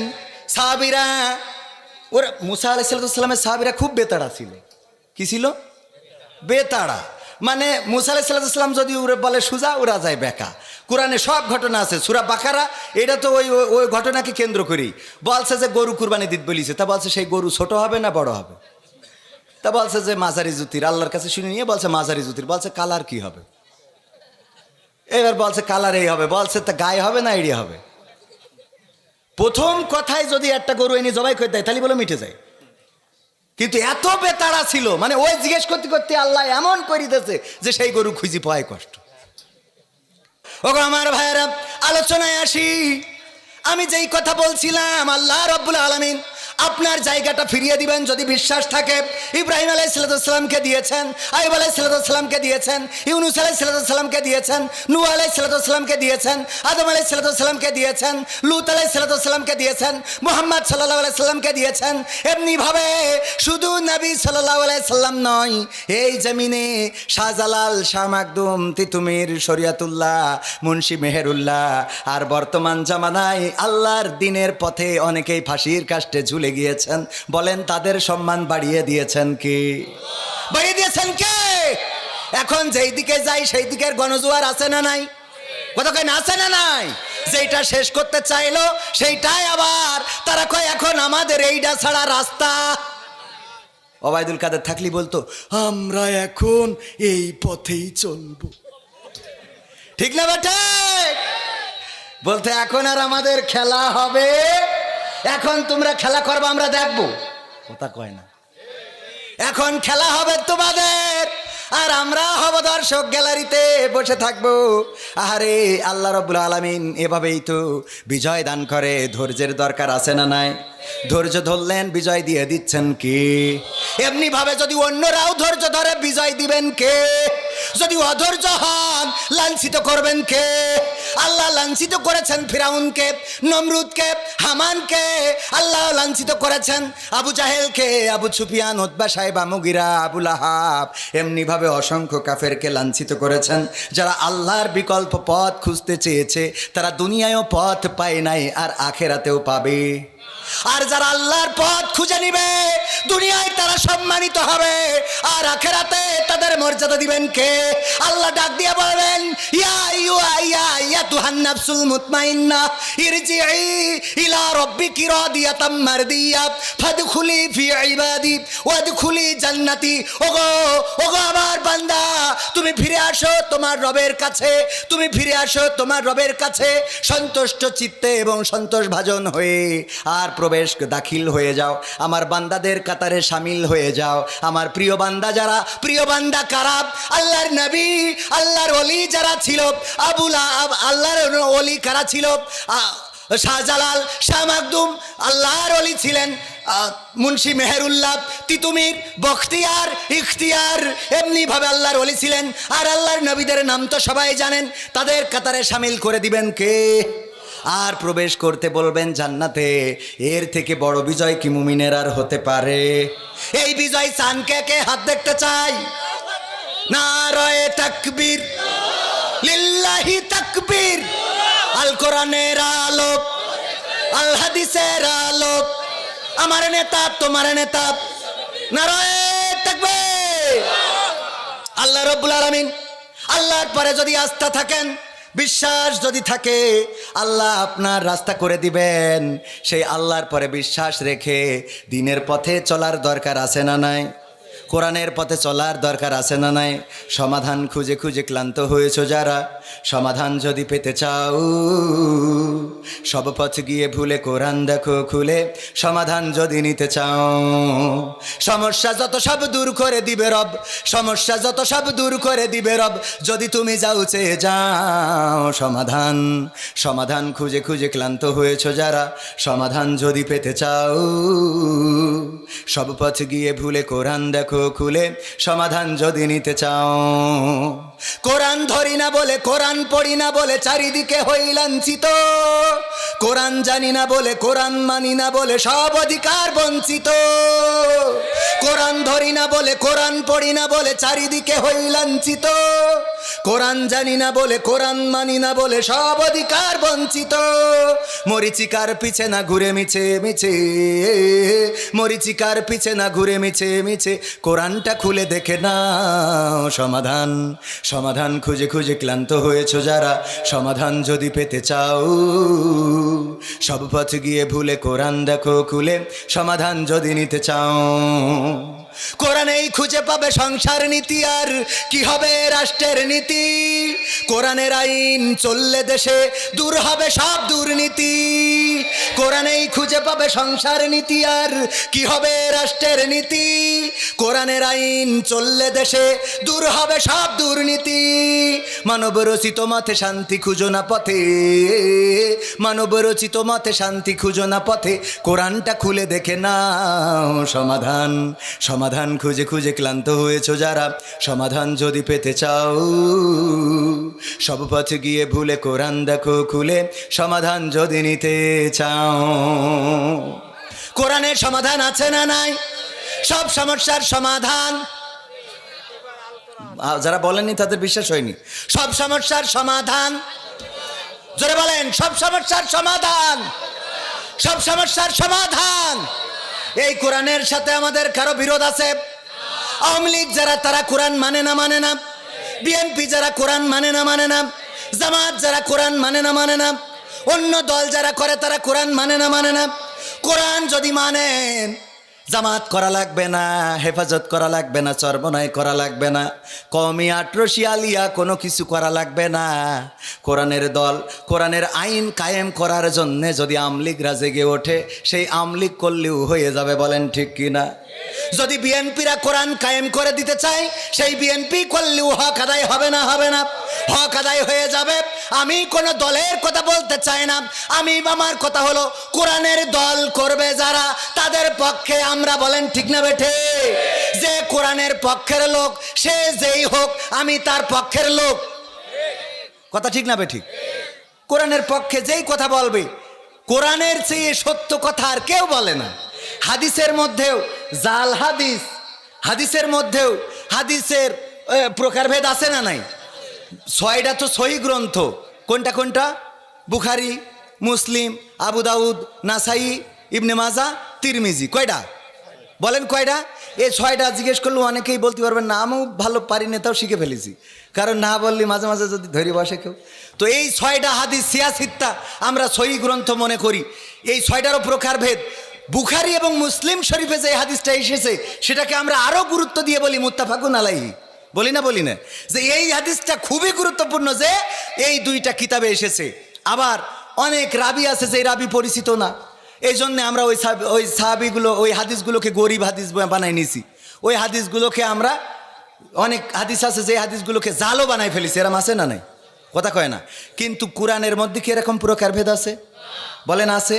সাহাবীরা, ওরা মুসা আলাইহিস সালামের সাহাবীরা খুব বেতাড়া ছিল। কি ছিল? বেতাড়া। মানে মুসা আলাইহিস সালাম যদি ওরা বলে সোজা, ওরা যায় বেকা। কোরআনে সব ঘটনা আছে, সূরা বাকারা, এটা তো ওই ওই ঘটনাকে কেন্দ্র করি। বলছে যে গরু কুরবানি দিতে বলিছে, তা বলছে সেই গরু ছোট হবে না বড় হবে? তা বলছে যে মাঝারি জুতির। আল্লাহর কাছে শুনে নিয়ে বলছে মাঝারি জুতির। বলছে কালার কি হবে? এবার বলছে কালার এই হবে। বলছে তা গায়ে হবে না এড়িয়ে হবে? প্রথম কথায় যদি একটা গরু এনে জবাই করে দেয় তাহলে বলে মিটে যায়। কিন্তু এত বেতাড়া ছিল, মানে ওই জিজ্ঞেস করতে করতে আল্লাহ এমন করিতেছে যে সেই গরু খুঁজি পায় কষ্ট। ওগো আমার ভাইয়েরা, আলোচনায় আসি। আমি যেই কথা বলছিলাম, আল্লাহ রাব্বুল আলামিন আপনার জায়গাটা ফিরিয়ে দিবেন যদি বিশ্বাস থাকে। ইব্রাহিম আলাইহিস সালামকে দিয়েছেন, আইয়ুব আলাইহিস সালামকে দিয়েছেন, ইউনুস আলাইহিস সালামকে দিয়েছেন, নূহ আলাইহিস সালামকে দিয়েছেন, আদম আলাইহিস সালামকে দিয়েছেন, লূত আলাইহিস সালামকে দিয়েছেন, মুহাম্মদ সাল্লাল্লাহু আলাইহি সাল্লামকে দিয়েছেন। এমনি ভাবে শুধু নবী সাল্লাল্লাহু আলাইহি সাল্লাম নয়, এই জমিনে শাহজালাল, শাহ মাকদুম, তিতুমির, শরিয়াতুল্লাহ, মুন্সি মেহেরুল্লাহ, আর বর্তমান জামানায় আল্লাহর দ্বীনের পথে অনেকেই ফাঁসির কাস্টে ঝুলে গিয়েছেন। বলেন তাদের সম্মান বাড়িয়ে দিয়েছেন কি? বাড়িয়ে দিয়েছেন কে? এখন যেই দিকে যাই সেই দিকের গণজোয়ার আছে না নাই? কথা কয় না, আছে না নাই? যেটা শেষ করতে চাইলো সেইটাই আবার তারা কয় এখন আমাদের এইটা ছাড়া রাস্তা। ওবায়দুল কাদের থাকলি বলতো আমরা এখন এই পথেই চলবো। ঠিক না বেটা? বলতে এখন আর আমাদের খেলা হবে, এখন তোমরা খেলা করবে আমরা দেখবো। কথা কয় না, এখন খেলা হবে তোমাদের আর আমরা হব দর্শক, গ্যালারিতে বসে থাকবো। আরে আল্লাহ রাব্বুল আলামিন এভাবেই তো বিজয় দান করে। ধৈর্যের দরকার আছে না নাই? ধৈর্য ধরলেন বিজয় দিয়ে দিচ্ছেন কি? এমনি ভাবে যদি অন্যরাও ধৈর্য ধরে বিজয় দিবেন কে? যদি অধৈর্য হন লাঞ্ছিত করবেন কে? আল্লাহ লাঞ্ছিত করেছেন ফিরাউনকে, নমরুদকে, হামানকে। আল্লাহ লাঞ্ছিত করেছেন আবু জাহেলকে, আবু সুফিয়ান, উতবা, সাইবা, মুগিরা, আবু লাহাব। এমনি ভাবে অসংখ্য কাফেরকে লাঞ্ছিত করেছেন। যারা আল্লাহর বিকল্প পথ খুঁজতে চেয়েছে তারা দুনিয়ায়ও পথ পায় নাই, আর আখেরাতেও পাবে। আর যারা আল্লাহর পথ খুঁজে নিবে দুনিয়ায় তারা সম্মানিত হবে, আর আখেরাতে তাদের মর্যাদা দিবেন কে? আল্লাহ ডাক দিয়ে বলবেন ইয়া তুহান নাফসুল মুতমাইন্না ইরজিই ইলা রাব্বিকি রাদিয়াতাম মারদিয়া ফাদখুলি ফি ইবাদি ওয়াদখুলি জান্নাতি। ওগো ওগো আমার বান্দা, তুমি ফিরে আসো তোমার রবের কাছে, তুমি ফিরে আসো তোমার রবের কাছে সন্তুষ্ট চিত্তে এবং সন্তোষ ভাজন হয়ে, আর প্রবেশ দাখিল হয়ে যাও, আমার বান্দাদের কাতারে শামিল হয়ে যাও। আমার প্রিয় বান্দা যারা, প্রিয় বান্দা কারা? আল্লাহর নবী, আল্লাহর ওলি যারা ছিল, আল্লাহর ওলি কারা ছিল? শাহজালাল, শাহ মাকদুম আল্লাহর ওলি ছিলেন। মুন্সি মেহেরুল্লাহ, তিতুমির, বখতিয়ার, ইখতিয়ার এমনি ভাবে আল্লাহর ওলি ছিলেন। আর আল্লাহর নবীদের নাম তো সবাই জানেন, তাদের কাতারে শামিল করে দিবেন কে? আর প্রবেশ করতে বলবেন জান্নাতে। এর থেকে বড় বিজয় কি মুমিনের আর হতে পারে? এই বিজয় চান কে? কে হাত দেখতে চাই? নারায়ে তাকবীর, লিল্লাহি তাকবীর। আল কোরআনের আলো, আল হাদিসের আলো, আমার নেতা তোমার নেতা, নারায়ে তাকবীর। আল্লাহ রাব্বুল আলামিন, আল্লাহর পরে যদি আস্থা থাকেন, বিশ্বাস যদি থাকে, আল্লাহ আপনার রাস্তা করে দিবেন। সেই আল্লাহর পরে বিশ্বাস রেখে দিনের পথে চলার দরকার আছে না নাই? কোরআনের পথে চলার দরকার আছে না নাই? সমাধান খুঁজে খুঁজে ক্লান্ত হয়েছো যারা, সমাধান যদি পেতে চাও, সব পথ গিয়ে ভুলে কোরআন দেখো খুলে। সমাধান যদি নিতে চাও, সমস্যা যত সব দূর করে দিবে রব, সমস্যা যত সব দূর করে দিবে রব, যদি তুমি যাও চেয়ে যাও সমাধান। সমাধান খুঁজে খুঁজে ক্লান্ত হয়েছো যারা, সমাধান যদি পেতে চাও, সব পথ গিয়ে ভুলে কোরআন দেখো খুলে। সমাধান যদি নিতে চাও, কোরআন ধরি না বলে, কোরআন পড়ি না বলে চারিদিকে হই লাঞ্ছিত। কোরআন জানি না বলে, কোরআন মানি না বলে সব অধিকার বঞ্চিত। কোরআন ধরি না বলে, কোরআন পড়ি না বলে চারিদিকে হই লাঞ্ছিত। কোরআন জানি না বলে, কোরআন মানি না বলে সব অধিকার বঞ্চিত। মরিচিকার পিছে না ঘুরে মিছে মিছে, মরিচিকার পিছে না ঘুরে মিছে মিছে, কোরআনটা খুলে দেখে নাও সমাধান। সমাধান খুঁজে খুঁজে ক্লান্ত হয়েছো যারা, সমাধান যদি পেতে চাও, সব পথ গিয়ে ভুলে কোরআন দেখো খুলে। সমাধান যদি নিতে চাও, কোরআনেই খুঁজে পাবে সংসার নীতি, আর কি হবে রাষ্ট্রের নীতি। কোরআনের আইন চললে দেশে দূর হবে সব দুর্নীতি। কোরআনেই খুঁজে পাবে সংসার নীতি, আর কি হবে রাষ্ট্রের নীতি। কোরআনের আইন চললে দেশে দূর হবে সব দুর্নীতি। মানব রচিত মতে শান্তি খুঁজো না পথে, মানব রচিত মতে শান্তি খুঁজো না পথে, কোরআনটা খুলে দেখে নাও সমাধান। সমাধান খুঁজে খুঁজে ক্লান্ত হয়েছো যারা, সমাধান যদি পেতে চাও, সব পথে গিয়ে ভুলে কোরআন দেখো খুলে। সমাধান যদি নিতে চাও, কোরআনের সমাধান আছে না নাই? সব সমস্যার সমাধান। যারা বলেননি তাদের বিশ্বাস হয়নি। সব সমস্যার সমাধান, জোরে বলেন, সব সমস্যার সমাধান, সব সমস্যার সমাধান। এই কোরআনের সাথে আমাদের কারো বিরোধ আছে? আওয়ামী লীগ যারা, তারা কোরআন মানে না, মানে না। বিএনপি যারা কোরআন মানে না, মানে না। জামাত যারা কোরআন মানে না, মানে না। অন্য দল যারা করে তারা কোরআন মানে না, মানে না। কোরআন যদি মানেন, জামাত করা লাগবে না, হেফাজত করা লাগবে না, চরমনাই করা লাগবে না, কওমি আটরশি আলিয়া কোনো কিছু করা লাগবে না। কোরআনের দল, কোরআনের আইন কায়েম করার জন্যে যদি আমলিগরা জেগে ওঠে, সেই আমলিগ করলেও হয়ে যাবে। বলেন ঠিক কিনা? যদি বিএনপিরা কোরআন কায়েম করে দিতে চায়, সেই বিএনপি করলেও হক আদায় হবে না? হবে না? হক আদায় হয়ে যাবে। আমি কোনো দলের কথা বলতে চাই না, আমি আমার কথা হলো কোরআনের দল করবে যারা, তাদের পক্ষে আমরা। বলেন ঠিক না বেঠে? যে কোরআনের পক্ষের লোক, সে যেই হোক, আমি তার পক্ষের লোক। কথা ঠিক না বেঠিক? কোরআনের পক্ষে যেই কথা বলবে, কোরআনের চেয়ে সত্য কথা আর কেউ বলে না। হাদিসের মধ্যেও জাল হাদিস, হাদিসের মধ্যেও হাদিসের প্রকারভেদ আছে না নাই? 6টা তো সহিহ গ্রন্থ। কোনটা কোনটা? বুখারী, মুসলিম, আবু দাউদ, নাসাই, ইবনে মাজা, তিরমিজি। কয়টা বলেন? কয়টা? এই 6টা জিজ্ঞেস করলে অনেকেই বলতে পারবেন না, আমিও ভালো পারি না, তাও শিখে ফেলেছি। কারণ না বললে মাঝে মাঝে যদি ধরে বসে কেউ, তো এই 6টা হাদিস সিয়াসিত্তা আমরা সহিহ গ্রন্থ মনে করি। এই 6টারও প্রকারভেদ। বুখারী এবং মুসলিম শরীফে যে হাদিসটা এসেছে, সেটাকে আমরা আরো গুরুত্ব দিয়ে বলি মুত্তাফাকুন আলাইহি। বলি না? বলি না যে এই হাদিসটা খুবই গুরুত্বপূর্ণ, যে এই 2টা কিতাবে এসেছে। আবার অনেক রাবি আছে যে রাবি পরিচিত না, এই জন্য আমরা ওই সাহাবিগুলো, ওই হাদিসগুলোকে গরিব হাদিস বানাই নিয়েছি। ওই হাদিসগুলোকে আমরা, অনেক হাদিস আছে যে হাদিসগুলোকে জালও বানাই ফেলেছি। এরম আছে না নাই? কথা কয় না। কিন্তু কোরআনের মধ্যে কি এরকম প্রকারভেদ আছে? বলেন আছে?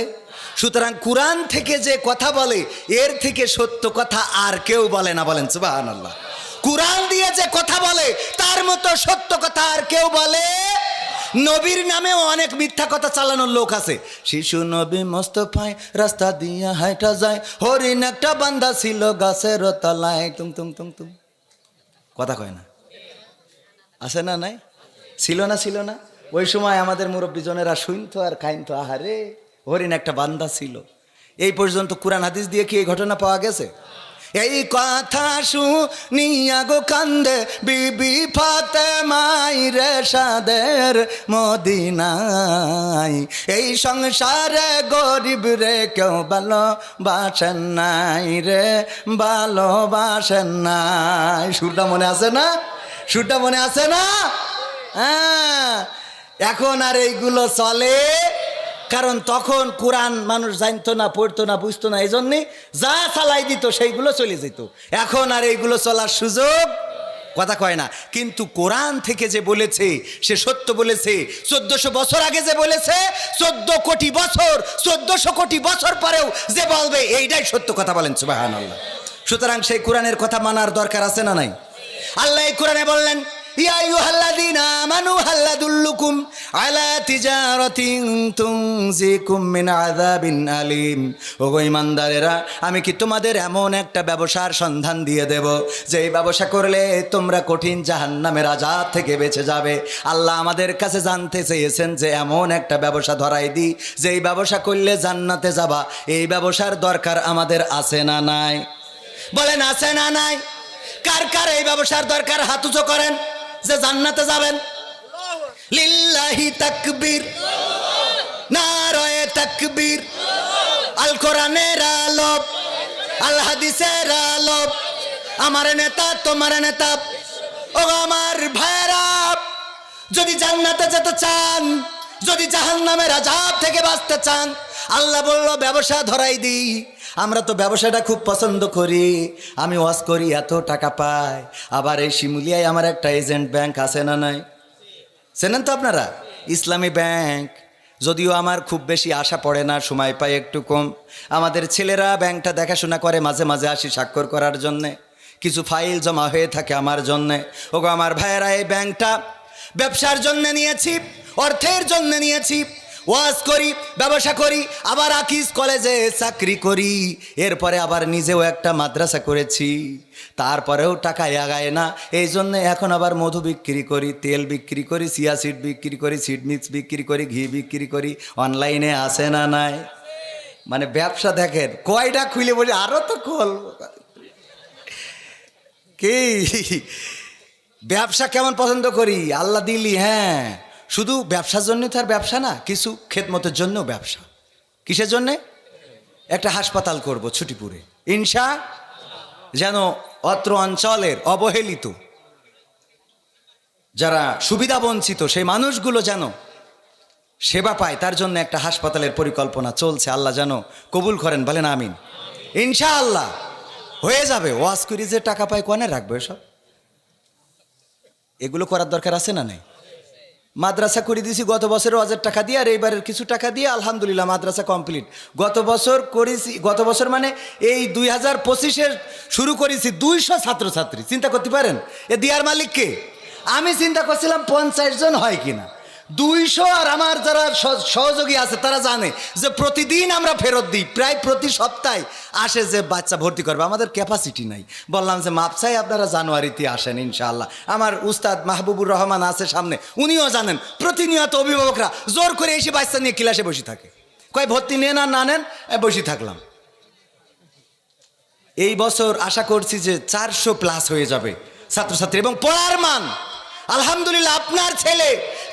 সুতরাং কোরআন থেকে যে কথা বলে এর থেকে সত্য কথা আর কেউ বলে না, বলেন সুবহানাল্লাহ। কোরআন দিয়ে যে কথা বলে তার মতো সত্য কথা আর কেউ বলে। নবীর নামেও অনেক মিথ্যা কথা চালানোর লোক আছে। শিশু নবী মোস্তফায় রাস্তা দিয়া হাইটা যায়, হরিণ একটা বান্দা ছিল গাছের তলায়, তুম তুম তুম তুম। কথা কয় না? আছে না? নাই? ছিল না? ছিল না? ওই সময় আমাদের মুরব্বীজনেরা শুনতো আর খাইনতো, আহারে হরিণ একটা বান্দা ছিল। এই পর্যন্ত কোরআন হাদিস দিয়ে কি এই ঘটনা পাওয়া গেছে? এই কথা শুনিয়া গো কান্দে বিবি ফাতেমাই রে সাদের মদিনায়, এই সংসারে গরিব রে কেউ ভালোবাসেন নাই রে, ভালোবাসেন নাই। সুরটা মনে আছে না? সুরটা মনে আছে না? হ্যাঁ, এখন আর এইগুলো চলে, কারণ তখন কোরআন মানুষ জানতো না, পড়তো না, বুঝতো না, এই জন্যে যা চালাই দিত সেইগুলো চলে যেত। এখন আর এইগুলো চলার সুযোগ, কথা কয় না। কিন্তু কোরআন থেকে যে বলেছে সে সত্য বলেছে। 1400 বছর আগে যে বলেছে, 14 কোটি বছর, 1400 কোটি বছর পরেও যে বলবে এইটাই সত্য কথা, বলেন সুবহানাল্লাহ। সুতরাং সেই কোরআনের কথা মানার দরকার আছে না নাই? আল্লাহ এই কোরআনে বললেন, ইয়া আইয়ুহাল্লাযীনা আমানু হাল আদুল্লুকুম আলা তিজারাতিন তুনজিকুম মিন আযাবিন আলীম। ওগো ঈমানদারেরা, আমি কি তোমাদের এমন একটা ব্যবসার সন্ধান দিয়ে দেব যেই ব্যবসা করলে তোমরা কঠিন জাহান্নামের আযাব থেকে বেঁচে যাবে। আল্লাহ আমাদের কাছে জানতে চেয়েছেন যে এমন একটা ব্যবসা ধরাই দিই যেই ব্যবসা করলে জান্নাতে যাবা। এই ব্যবসার দরকার আমাদের আছে না নাই? বলেন আছে না নাই? কার কার এই ব্যবসার দরকার? হাত উঁচু করেন যে জান্নাতে যাবেন। লিল্লাহি তাকবীর, নারায়ে তাকবীর। আল কোরআনের আলো, আল হাদিসের আলো, আমার নেতা তোমার নেতা। ও আমার ভাইরা, যদি জান্নাতে যেতে চান, যদি জাহান্নামের আযাব থেকে বাঁচতে চান, আল্লাহ বলল ব্যবসা ধরাই দিই। আমরা তো ব্যবসাটা খুব পছন্দ করি। আমি ওয়াজ করি, এত টাকা পাই। আবার এই শিমুলিয়ায় আমার একটা এজেন্ট ব্যাংক আছে না নাই? চেনেন তো আপনারা? ইসলামী ব্যাংক। যদিও আমার খুব বেশি আশা পড়ে না, সময় পাই একটু কম। আমাদের ছেলেরা ব্যাংকটা দেখাশোনা করে, মাঝে মাঝে আসি স্বাক্ষর করার জন্যে। কিছু ফাইল জমা হয়ে থাকে আমার জন্যে। ওগো আমার ভাইয়েরা, এই ব্যাংকটা ব্যবসার জন্য নিয়েছি, অর্থের জন্য নিয়েছি। ওয়াজ করি, ব্যবসা করি, আবার আকিজ কলেজে চাকরি করি, এরপরে আবার নিজেও একটা মাদ্রাসা করেছি। তারপরেও টাকা আগায় না, এই জন্যে এখন আবার মধু বিক্রি করি, তেল বিক্রি করি, চিয়া সিড বিক্রি করি, সিড মিক্স বিক্রি করি, ঘি বিক্রি করি। অনলাইনে আছে না নাই? মানে ব্যবসা দেখেন কয়টা খুলে বলি, আরও তো খুলব। কি ব্যবসা কেমন পছন্দ করি, আল্লাহ দিলি। হ্যাঁ, শুধু ব্যবসার জন্য তো আর ব্যবসা না, কিছু খেদমতের জন্য ব্যবসা। কিসের জন্যে? একটা হাসপাতাল করব ছুটিপুরে, ইনশা, যেন অত্র অঞ্চলের অবহেলিত যারা সুবিধা বঞ্চিত সেই মানুষগুলো যেন সেবা পায়, তার জন্য একটা হাসপাতালের পরিকল্পনা চলছে। আল্লাহ যেন কবুল করেন, বলেন আমিন। ইনশাআল্লাহ হয়ে যাবে। ওয়াজ করি যে টাকা পায়, কনে রাখবো এসব? এগুলো করার দরকার আছে না নাই? মাদ্রাসা করে দিয়েছি গত বছরের ওয়াজের টাকা দিয়ে, আর এইবারের কিছু টাকা দিয়ে আলহামদুলিল্লাহ মাদ্রাসা কমপ্লিট। গত বছর করেছি, গত বছর মানে এই 2025-এর শুরু করেছি 200 ছাত্রছাত্রী। চিন্তা করতে পারেন এ দিয়ার মালিককে? আমি চিন্তা করছিলাম 50 জন হয় কিনা, 200। আর আমার যারা সহযোগী আছে তারা জানে যে প্রতিদিন আমরা ফেরত দিই, প্রায় প্রতি সপ্তাহে আসে যে বাচ্চা ভর্তি করবে। আমাদের ক্যাপাসিটি নাই। বললাম যে মাপ চাই, আপনারা জানুয়ারিতে আসেন ইনশাআল্লাহ। আমার উস্তাদ মাহবুবুর রহমান আছে সামনে, উনিও জানেন প্রতিনিয়ত অভিভাবকরা জোর করে এসে বাচ্চা নিয়ে ক্লাসে বসে থাকে, কয় ভর্তি নেন আর না নেন, বসে থাকলাম। এই বছর আশা করছি যে 400+ হয়ে যাবে ছাত্রছাত্রী, এবং পড়ার মান আলহামদুলিল্লাহ। আপনার ছেলে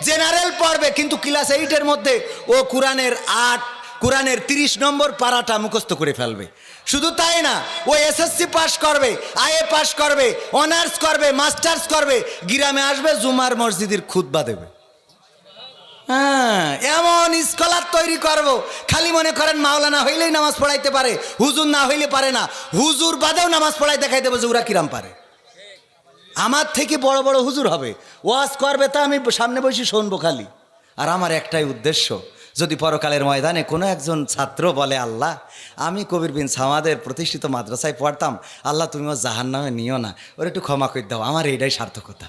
জেনারেল পড়বে, কিন্তু ক্লাস 8-এর মধ্যে ও কোরআনের 30 নম্বর পারাটা মুখস্থ করে ফেলবে। শুধু তাই না, ও এসএসসি পাস করবে, আইএ পাস করবে, অনার্স করবে, মাস্টার্স করবে, গ্রামে আসবে, জুমার মসজিদের খুতবা দেবে। হ্যাঁ, এমন স্কলার তৈরি করব। খালি মনে করেন মাওলানা হইলেই নামাজ পড়াইতে পারে, হুজুর না হইলে পারে না। হুজুর বাদেও নামাজ পড়াই দেখাই দেবো যে ওরা কিরাম পারে। আমার থেকে বড় বড় হুজুর হবে, ওয়াজ করবে, তা আমি সামনে বসে শুনবো খালি। আর আমার একটাই উদ্দেশ্য, যদি পরকালের ময়দানে কোনো একজন ছাত্র বলে, আল্লাহ আমি কবির বিন সামাদের প্রতিষ্ঠিত মাদ্রাসায় পড়তাম, আল্লাহ তুমি ওর জাহান্নামে নিও না, ওর একটু ক্ষমা করে দাও, আমার এইটাই সার্থকতা,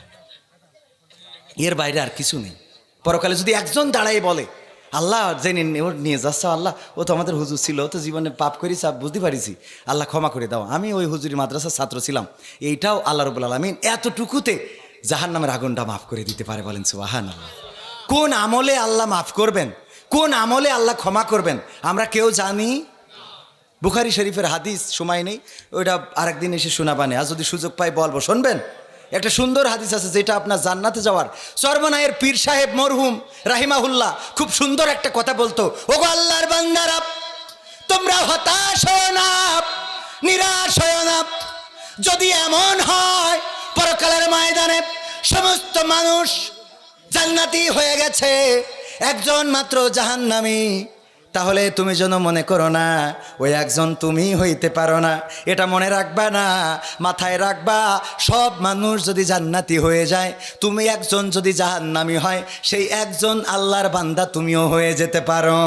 এর বাইরে আর কিছু নেই। পরকালে যদি একজন দাঁড়াই বলে, আল্লাহ জেনে ওর নিয়ে যাচ্ছ, আল্লাহ ও তো আমাদের হুজুর ছিল, ও তো জীবনে পাপ করেছি, বুঝতে পারিছি, আল্লাহ ক্ষমা করে দাও, আমি ওই হুজুরি মাদ্রাসার ছাত্র ছিলাম, এইটাও আল্লাহ রাব্বুল আলামিন এতটুকুতে জাহান্নামের আগুনটা মাফ করে দিতে পারে। বলেন সুবহানাল্লাহ। কোন আমলে আল্লাহ মাফ করবেন, কোন আমলে আল্লাহ ক্ষমা করবেন আমরা কেউ জানি? বুখারী শরীফের হাদিস, সময় নেই, ওইটা আরেকদিন এসে শোনাবানে, আর যদি সুযোগ পাই বলবো, শুনবেন। একটা সুন্দর হাদিস আছে যেটা আপনার জান্নাতে যাওয়ার, চরমনায়ের পীর সাহেব মরহুম রাহিমাহুল্লাহ খুব সুন্দর একটা কথা বলতো, ওগো আল্লাহর বান্দারা, তোমরা হতাশ হও না, নিরাশ হও না। যদি এমন হয় পরকালের ময়দানে সমস্ত মানুষ জান্নাতি হয়ে গেছে, একজন মাত্র জাহান্নামী, তাহলে তুমি যেন মনে করো না ওই একজন তুমি হইতে পারো না, এটা মনে রাখবা না, মাথায় রাখবা, সব মানুষ যদি জান্নাতি হয়ে যায়, তুমি একজন যদি জাহান্নামী হয়, সেই একজন আল্লাহর বান্দা তুমিও হয়ে যেতে পারো।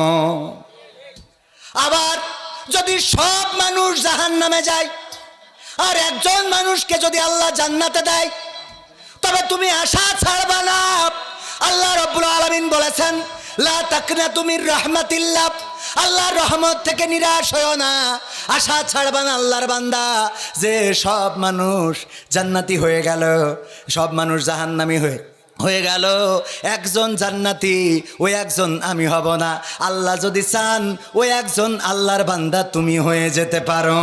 আবার যদি সব মানুষ জাহান্নামে যায় আর একজন মানুষকে যদি আল্লাহ জান্নাতে দেয়, তবে তুমি আশা ছাড়বা না। আল্লাহ রাব্বুল আলামিন বলেছেন, লা তাকনাতু মির রাহমাতিল্লাহ, আল্লাহর রহমত থেকে নিরাশ হয়ো না, আশা ছাড়বা না আল্লাহর বান্দা, যে সব মানুষ জান্নাতি হয়ে গেল, সব মানুষ জাহান্নামী হয়ে গেল, একজন জান্নাতি, ওই একজন আমি হব না। আল্লাহ যদি চান ওই একজন আল্লাহর বান্দা তুমি হয়ে যেতে পারো।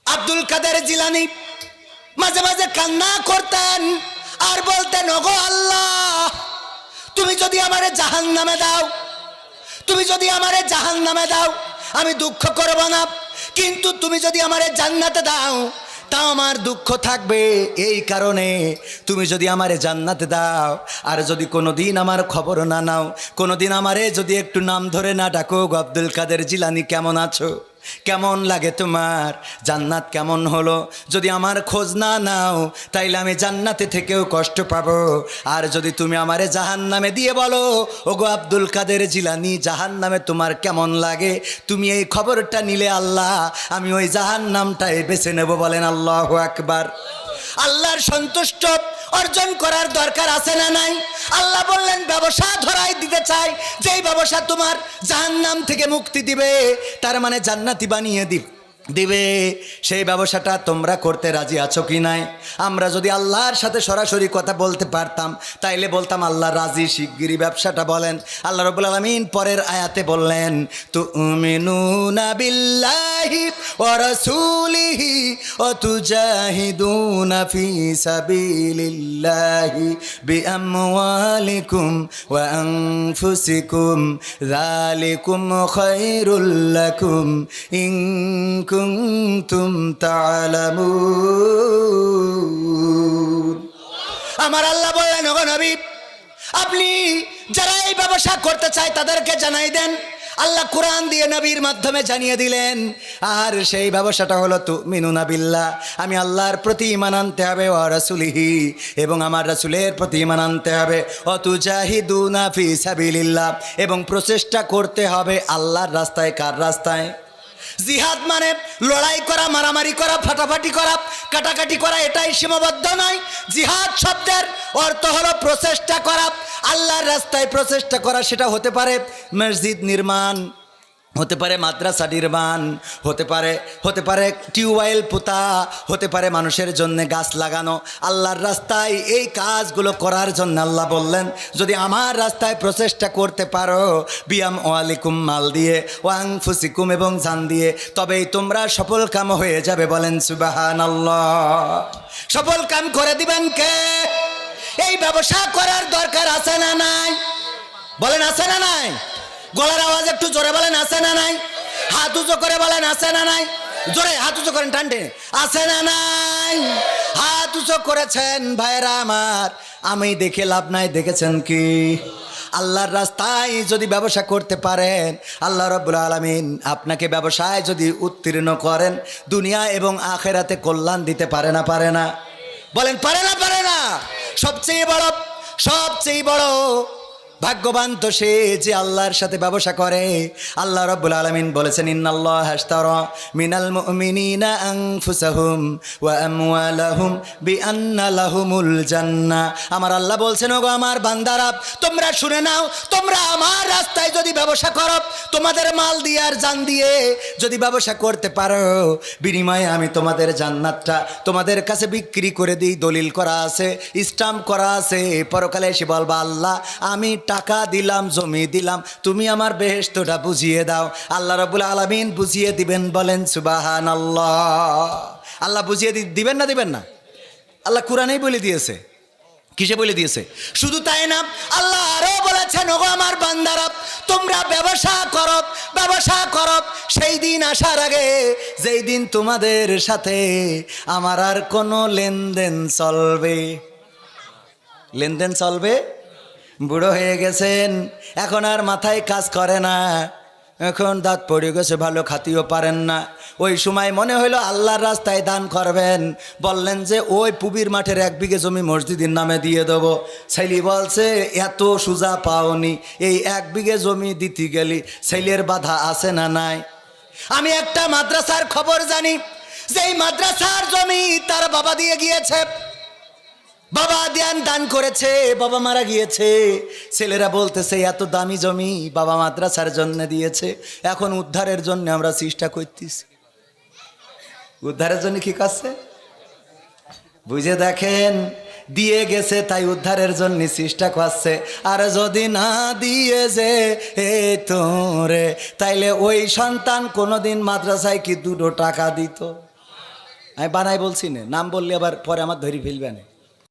আব্দুল কাদের জিলানী মাঝে মাঝে কান্না করতেন আর বলতেন, ওগো আল্লাহ তুমি যদি আমারে জাহান্নামে দাও, তুমি যদি আমারে জাহান্নামে দাও আমি দুঃখ করব না, কিন্তু তুমি যদি আমারে জান্নাতে দাও তাও আমার দুঃখ থাকবে। এই কারণে তুমি যদি আমারে জান্নাতে দাও আর যদি কোনোদিন আমার খবর না নাও, কোনোদিন আমারে যদি একটু নাম ধরে না ডাকো, আব্দুল কাদের জিলানী কেমন আছো, কেমন লাগে তোমার, জান্নাত কেমন হলো, যদি আমার খোঁজ না নাও তাইলে আমি জান্নাতে থেকেও কষ্ট পাবো। আর যদি তুমি আমারে জাহান্নামে দিয়ে বলো, ওগো আব্দুল কাদের জিলানী জাহান্নামে তোমার কেমন লাগে, তুমি এই খবরটা নিলে আল্লাহ আমি ওই জাহান্নামটাই বেছে নেব। বলেন আল্লাহু আকবার। আল্লাহর সন্তুষ্ট অর্জন করার দরকার আছে না নাই? আল্লাহ বললেন ব্যবসা ধরাই দিতে চাই, যেই ব্যবসা তোমার জাহান্নাম থেকে মুক্তি দিবে, তার মানে জান্নাতি বানিয়ে দিবে, সেই ব্যবসাটা তোমরা করতে রাজি আছো কি নাই? আমরা যদি আল্লাহর সাথে সরাসরি কথা বলতে পারতাম তাইলে বলতাম আল্লাহ রাজি, শিগগিরই ব্যবসাটা বলেন। আল্লাহ রাব্বুল আলামিন পরের আয়াতে বললেন, তুমিনুনা বিল্লাহি ওয়া রাসূলিহি ওয়া তুজাহিদুনা ফি সাবিলিল্লাহি বিআমওয়ালিকুম ওয়া আনফুসিকুম যালিকুম খায়রুল লাকুম ইন কুনতুম তা'লামুন। আমার আল্লাহ বললেন, ওগো নবী আপনি যারা এই ব্যবসা করতে চায় তাদেরকে জানাই দেন। আল্লাহ কোরআন দিয়ে নবীর মাধ্যমে জানিয়ে দিলেন, আর সেই ব্যবসাটা হলো তুমিনুনা বিল্লাহ, আমি আল্লাহর প্রতি ঈমান আনতে হবে, ওয়া রাসূলিহি এবং আমার রাসূলের প্রতি ঈমান আনতে হবে, ওয়া তুজাহিদুনা ফি সাবিলিল্লাহ এবং প্রচেষ্টা করতে হবে আল্লাহর রাস্তায়। কার রাস্তায়? জিহাদ মানে লড়াই করা, মারামারি করা, ফাটাফাটি করা, কাটাকাটি করা, এটাই সীমাবদ্ধ নয়। জিহাদ শব্দের অর্থ হলো প্রচেষ্টা করা, আল্লাহর রাস্তায় প্রচেষ্টা করা। সেটা হতে পারে মসজিদ নির্মাণ, হতে পারে মাদ্রাসা নির্মাণ, হতে পারে টিউবওয়েল পোতা, হতে পারে মানুষের জন্য গাছ লাগানো। আল্লাহর রাস্তায় এই কাজগুলো করার জন্য আল্লাহ বললেন, যদি আমার রাস্তায় প্রচেষ্টা করতে পারো বিয়াম ওয়ালিকুম, মাল দিয়ে, ওয়াংফুসিকুম এবং জান দিয়ে, তবেই তোমরা সফল কাম হয়ে যাবে। বলেন সুবহানাল্লাহ। সফল কাম করে দিবেন কে? এই ব্যবসা করার দরকার আছে না নাই? বলেন আছে না নাই? গলার আওয়াজ একটু জোরে বলেন, আছে না নাই? হাত উঁচু করে বলেন, আছে না নাই? জোরে হাত উঁচু করেন, টানটে, আছে না নাই? হাত উঁচু করেছেন ভাইরা আমার, আমি দেখে লাভ নাই, দেখেছেন কি? আল্লাহর রাস্তায় যদি ব্যবসা করতে পারেন, আল্লাহ রাব্বুল আলামিন আপনাকে ব্যবসায় যদি উত্তীর্ণ করেন, দুনিয়া এবং আখিরাতে কল্যাণ দিতে পারে না? পারে না? বলেন পারে না? পারে না? সবচেয়ে বড় ভাগ্যবান তো সে যে আল্লাহর সাথে ব্যবসা করে। আল্লাহ রাব্বুল আলামিন বলেছেন, ইন্নাল্লাহা আশতারা মিনাল মুমিনিনা আনফুসাহুম ওয়া আমওয়ালাহুম বিআন্না লাহুমুল জান্নাহ। আমার আল্লাহ বলছেন, ওগো আমার বান্দারা, তোমরা শুনে নাও, তোমরা আমার রাস্তায় যদি ব্যবসা করো, তোমাদের মাল দিয়ে আর জান দিয়ে যদি ব্যবসা করতে পারো, বিনিময়ে আমি তোমাদের জান্নাতটা তোমাদের কাছে বিক্রি করে দিই। দলিল করা আছে, স্টাম্প করা আছে। পরকালে এসে বলবা, আল্লাহ আমি টাকা দিলাম, জমি দিলাম, তুমি আমার বেহেশতটা বুঝিয়ে দাও। আল্লাহ রাব্বুল আলামিন বুঝিয়ে দিবেন। বলেন সুবহানাল্লাহ। আল্লাহ বুঝিয়ে দিবেন না দিবেন না? আল্লাহ কোরআনেই বলে দিয়েছে। কিসে বলে দিয়েছে? শুধু তাই না, আল্লাহ আরো বলেছেন, ওগো আমার বান্দারা, তোমরা ব্যবসা করো, ব্যবসা করো সেই দিন আসার আগে যেই দিন তোমাদের সাথে আমার আর কোনো লেনদেন চলবে। লেনদেন চলবে? বুড়ো হয়ে গেছেন, এখন আর মাথায় কাজ করে না, এখন দাঁত পড়ে গেছে, ভালো খাতিও পারেন না। ওই সময় মনে হইলো আল্লাহর রাস্তায় দান করবেন, বললেন যে ওই পুবির মাঠের 1 বিঘে জমি মসজিদের নামে দিয়ে দেবো। ছেলে বলছে, এত সোজা পাওনি, এই 1 বিঘে জমি দিতে গেলি ছেলের বাধা আছে না নাই? আমি একটা মাদ্রাসার খবর জানি, যেই মাদ্রাসার জমি তার বাবা দিয়ে গিয়েছে, বাবা দান করেছে, বাবা মারা গিয়েছে। ছেলেরা বলতেছে এত দামি জমি বাবা মাদ্রাসার জন্য দিয়েছে, এখন উদ্ধারের জন্য আমরা চেষ্টা করতেছি। উদ্ধারের জন্য কি করছে বুঝে দেখেন, দিয়ে গেছে তাই উদ্ধারের জন্য চেষ্টা করছে। আর যদি না দিয়ে যে তোরে, তাইলে ওই সন্তান কোনোদিন মাদ্রাসায় কি 2 টাকা দিত? আমি বানাই বলছি না, নাম বললে আবার পরে আমার ধরি ফেলবে না।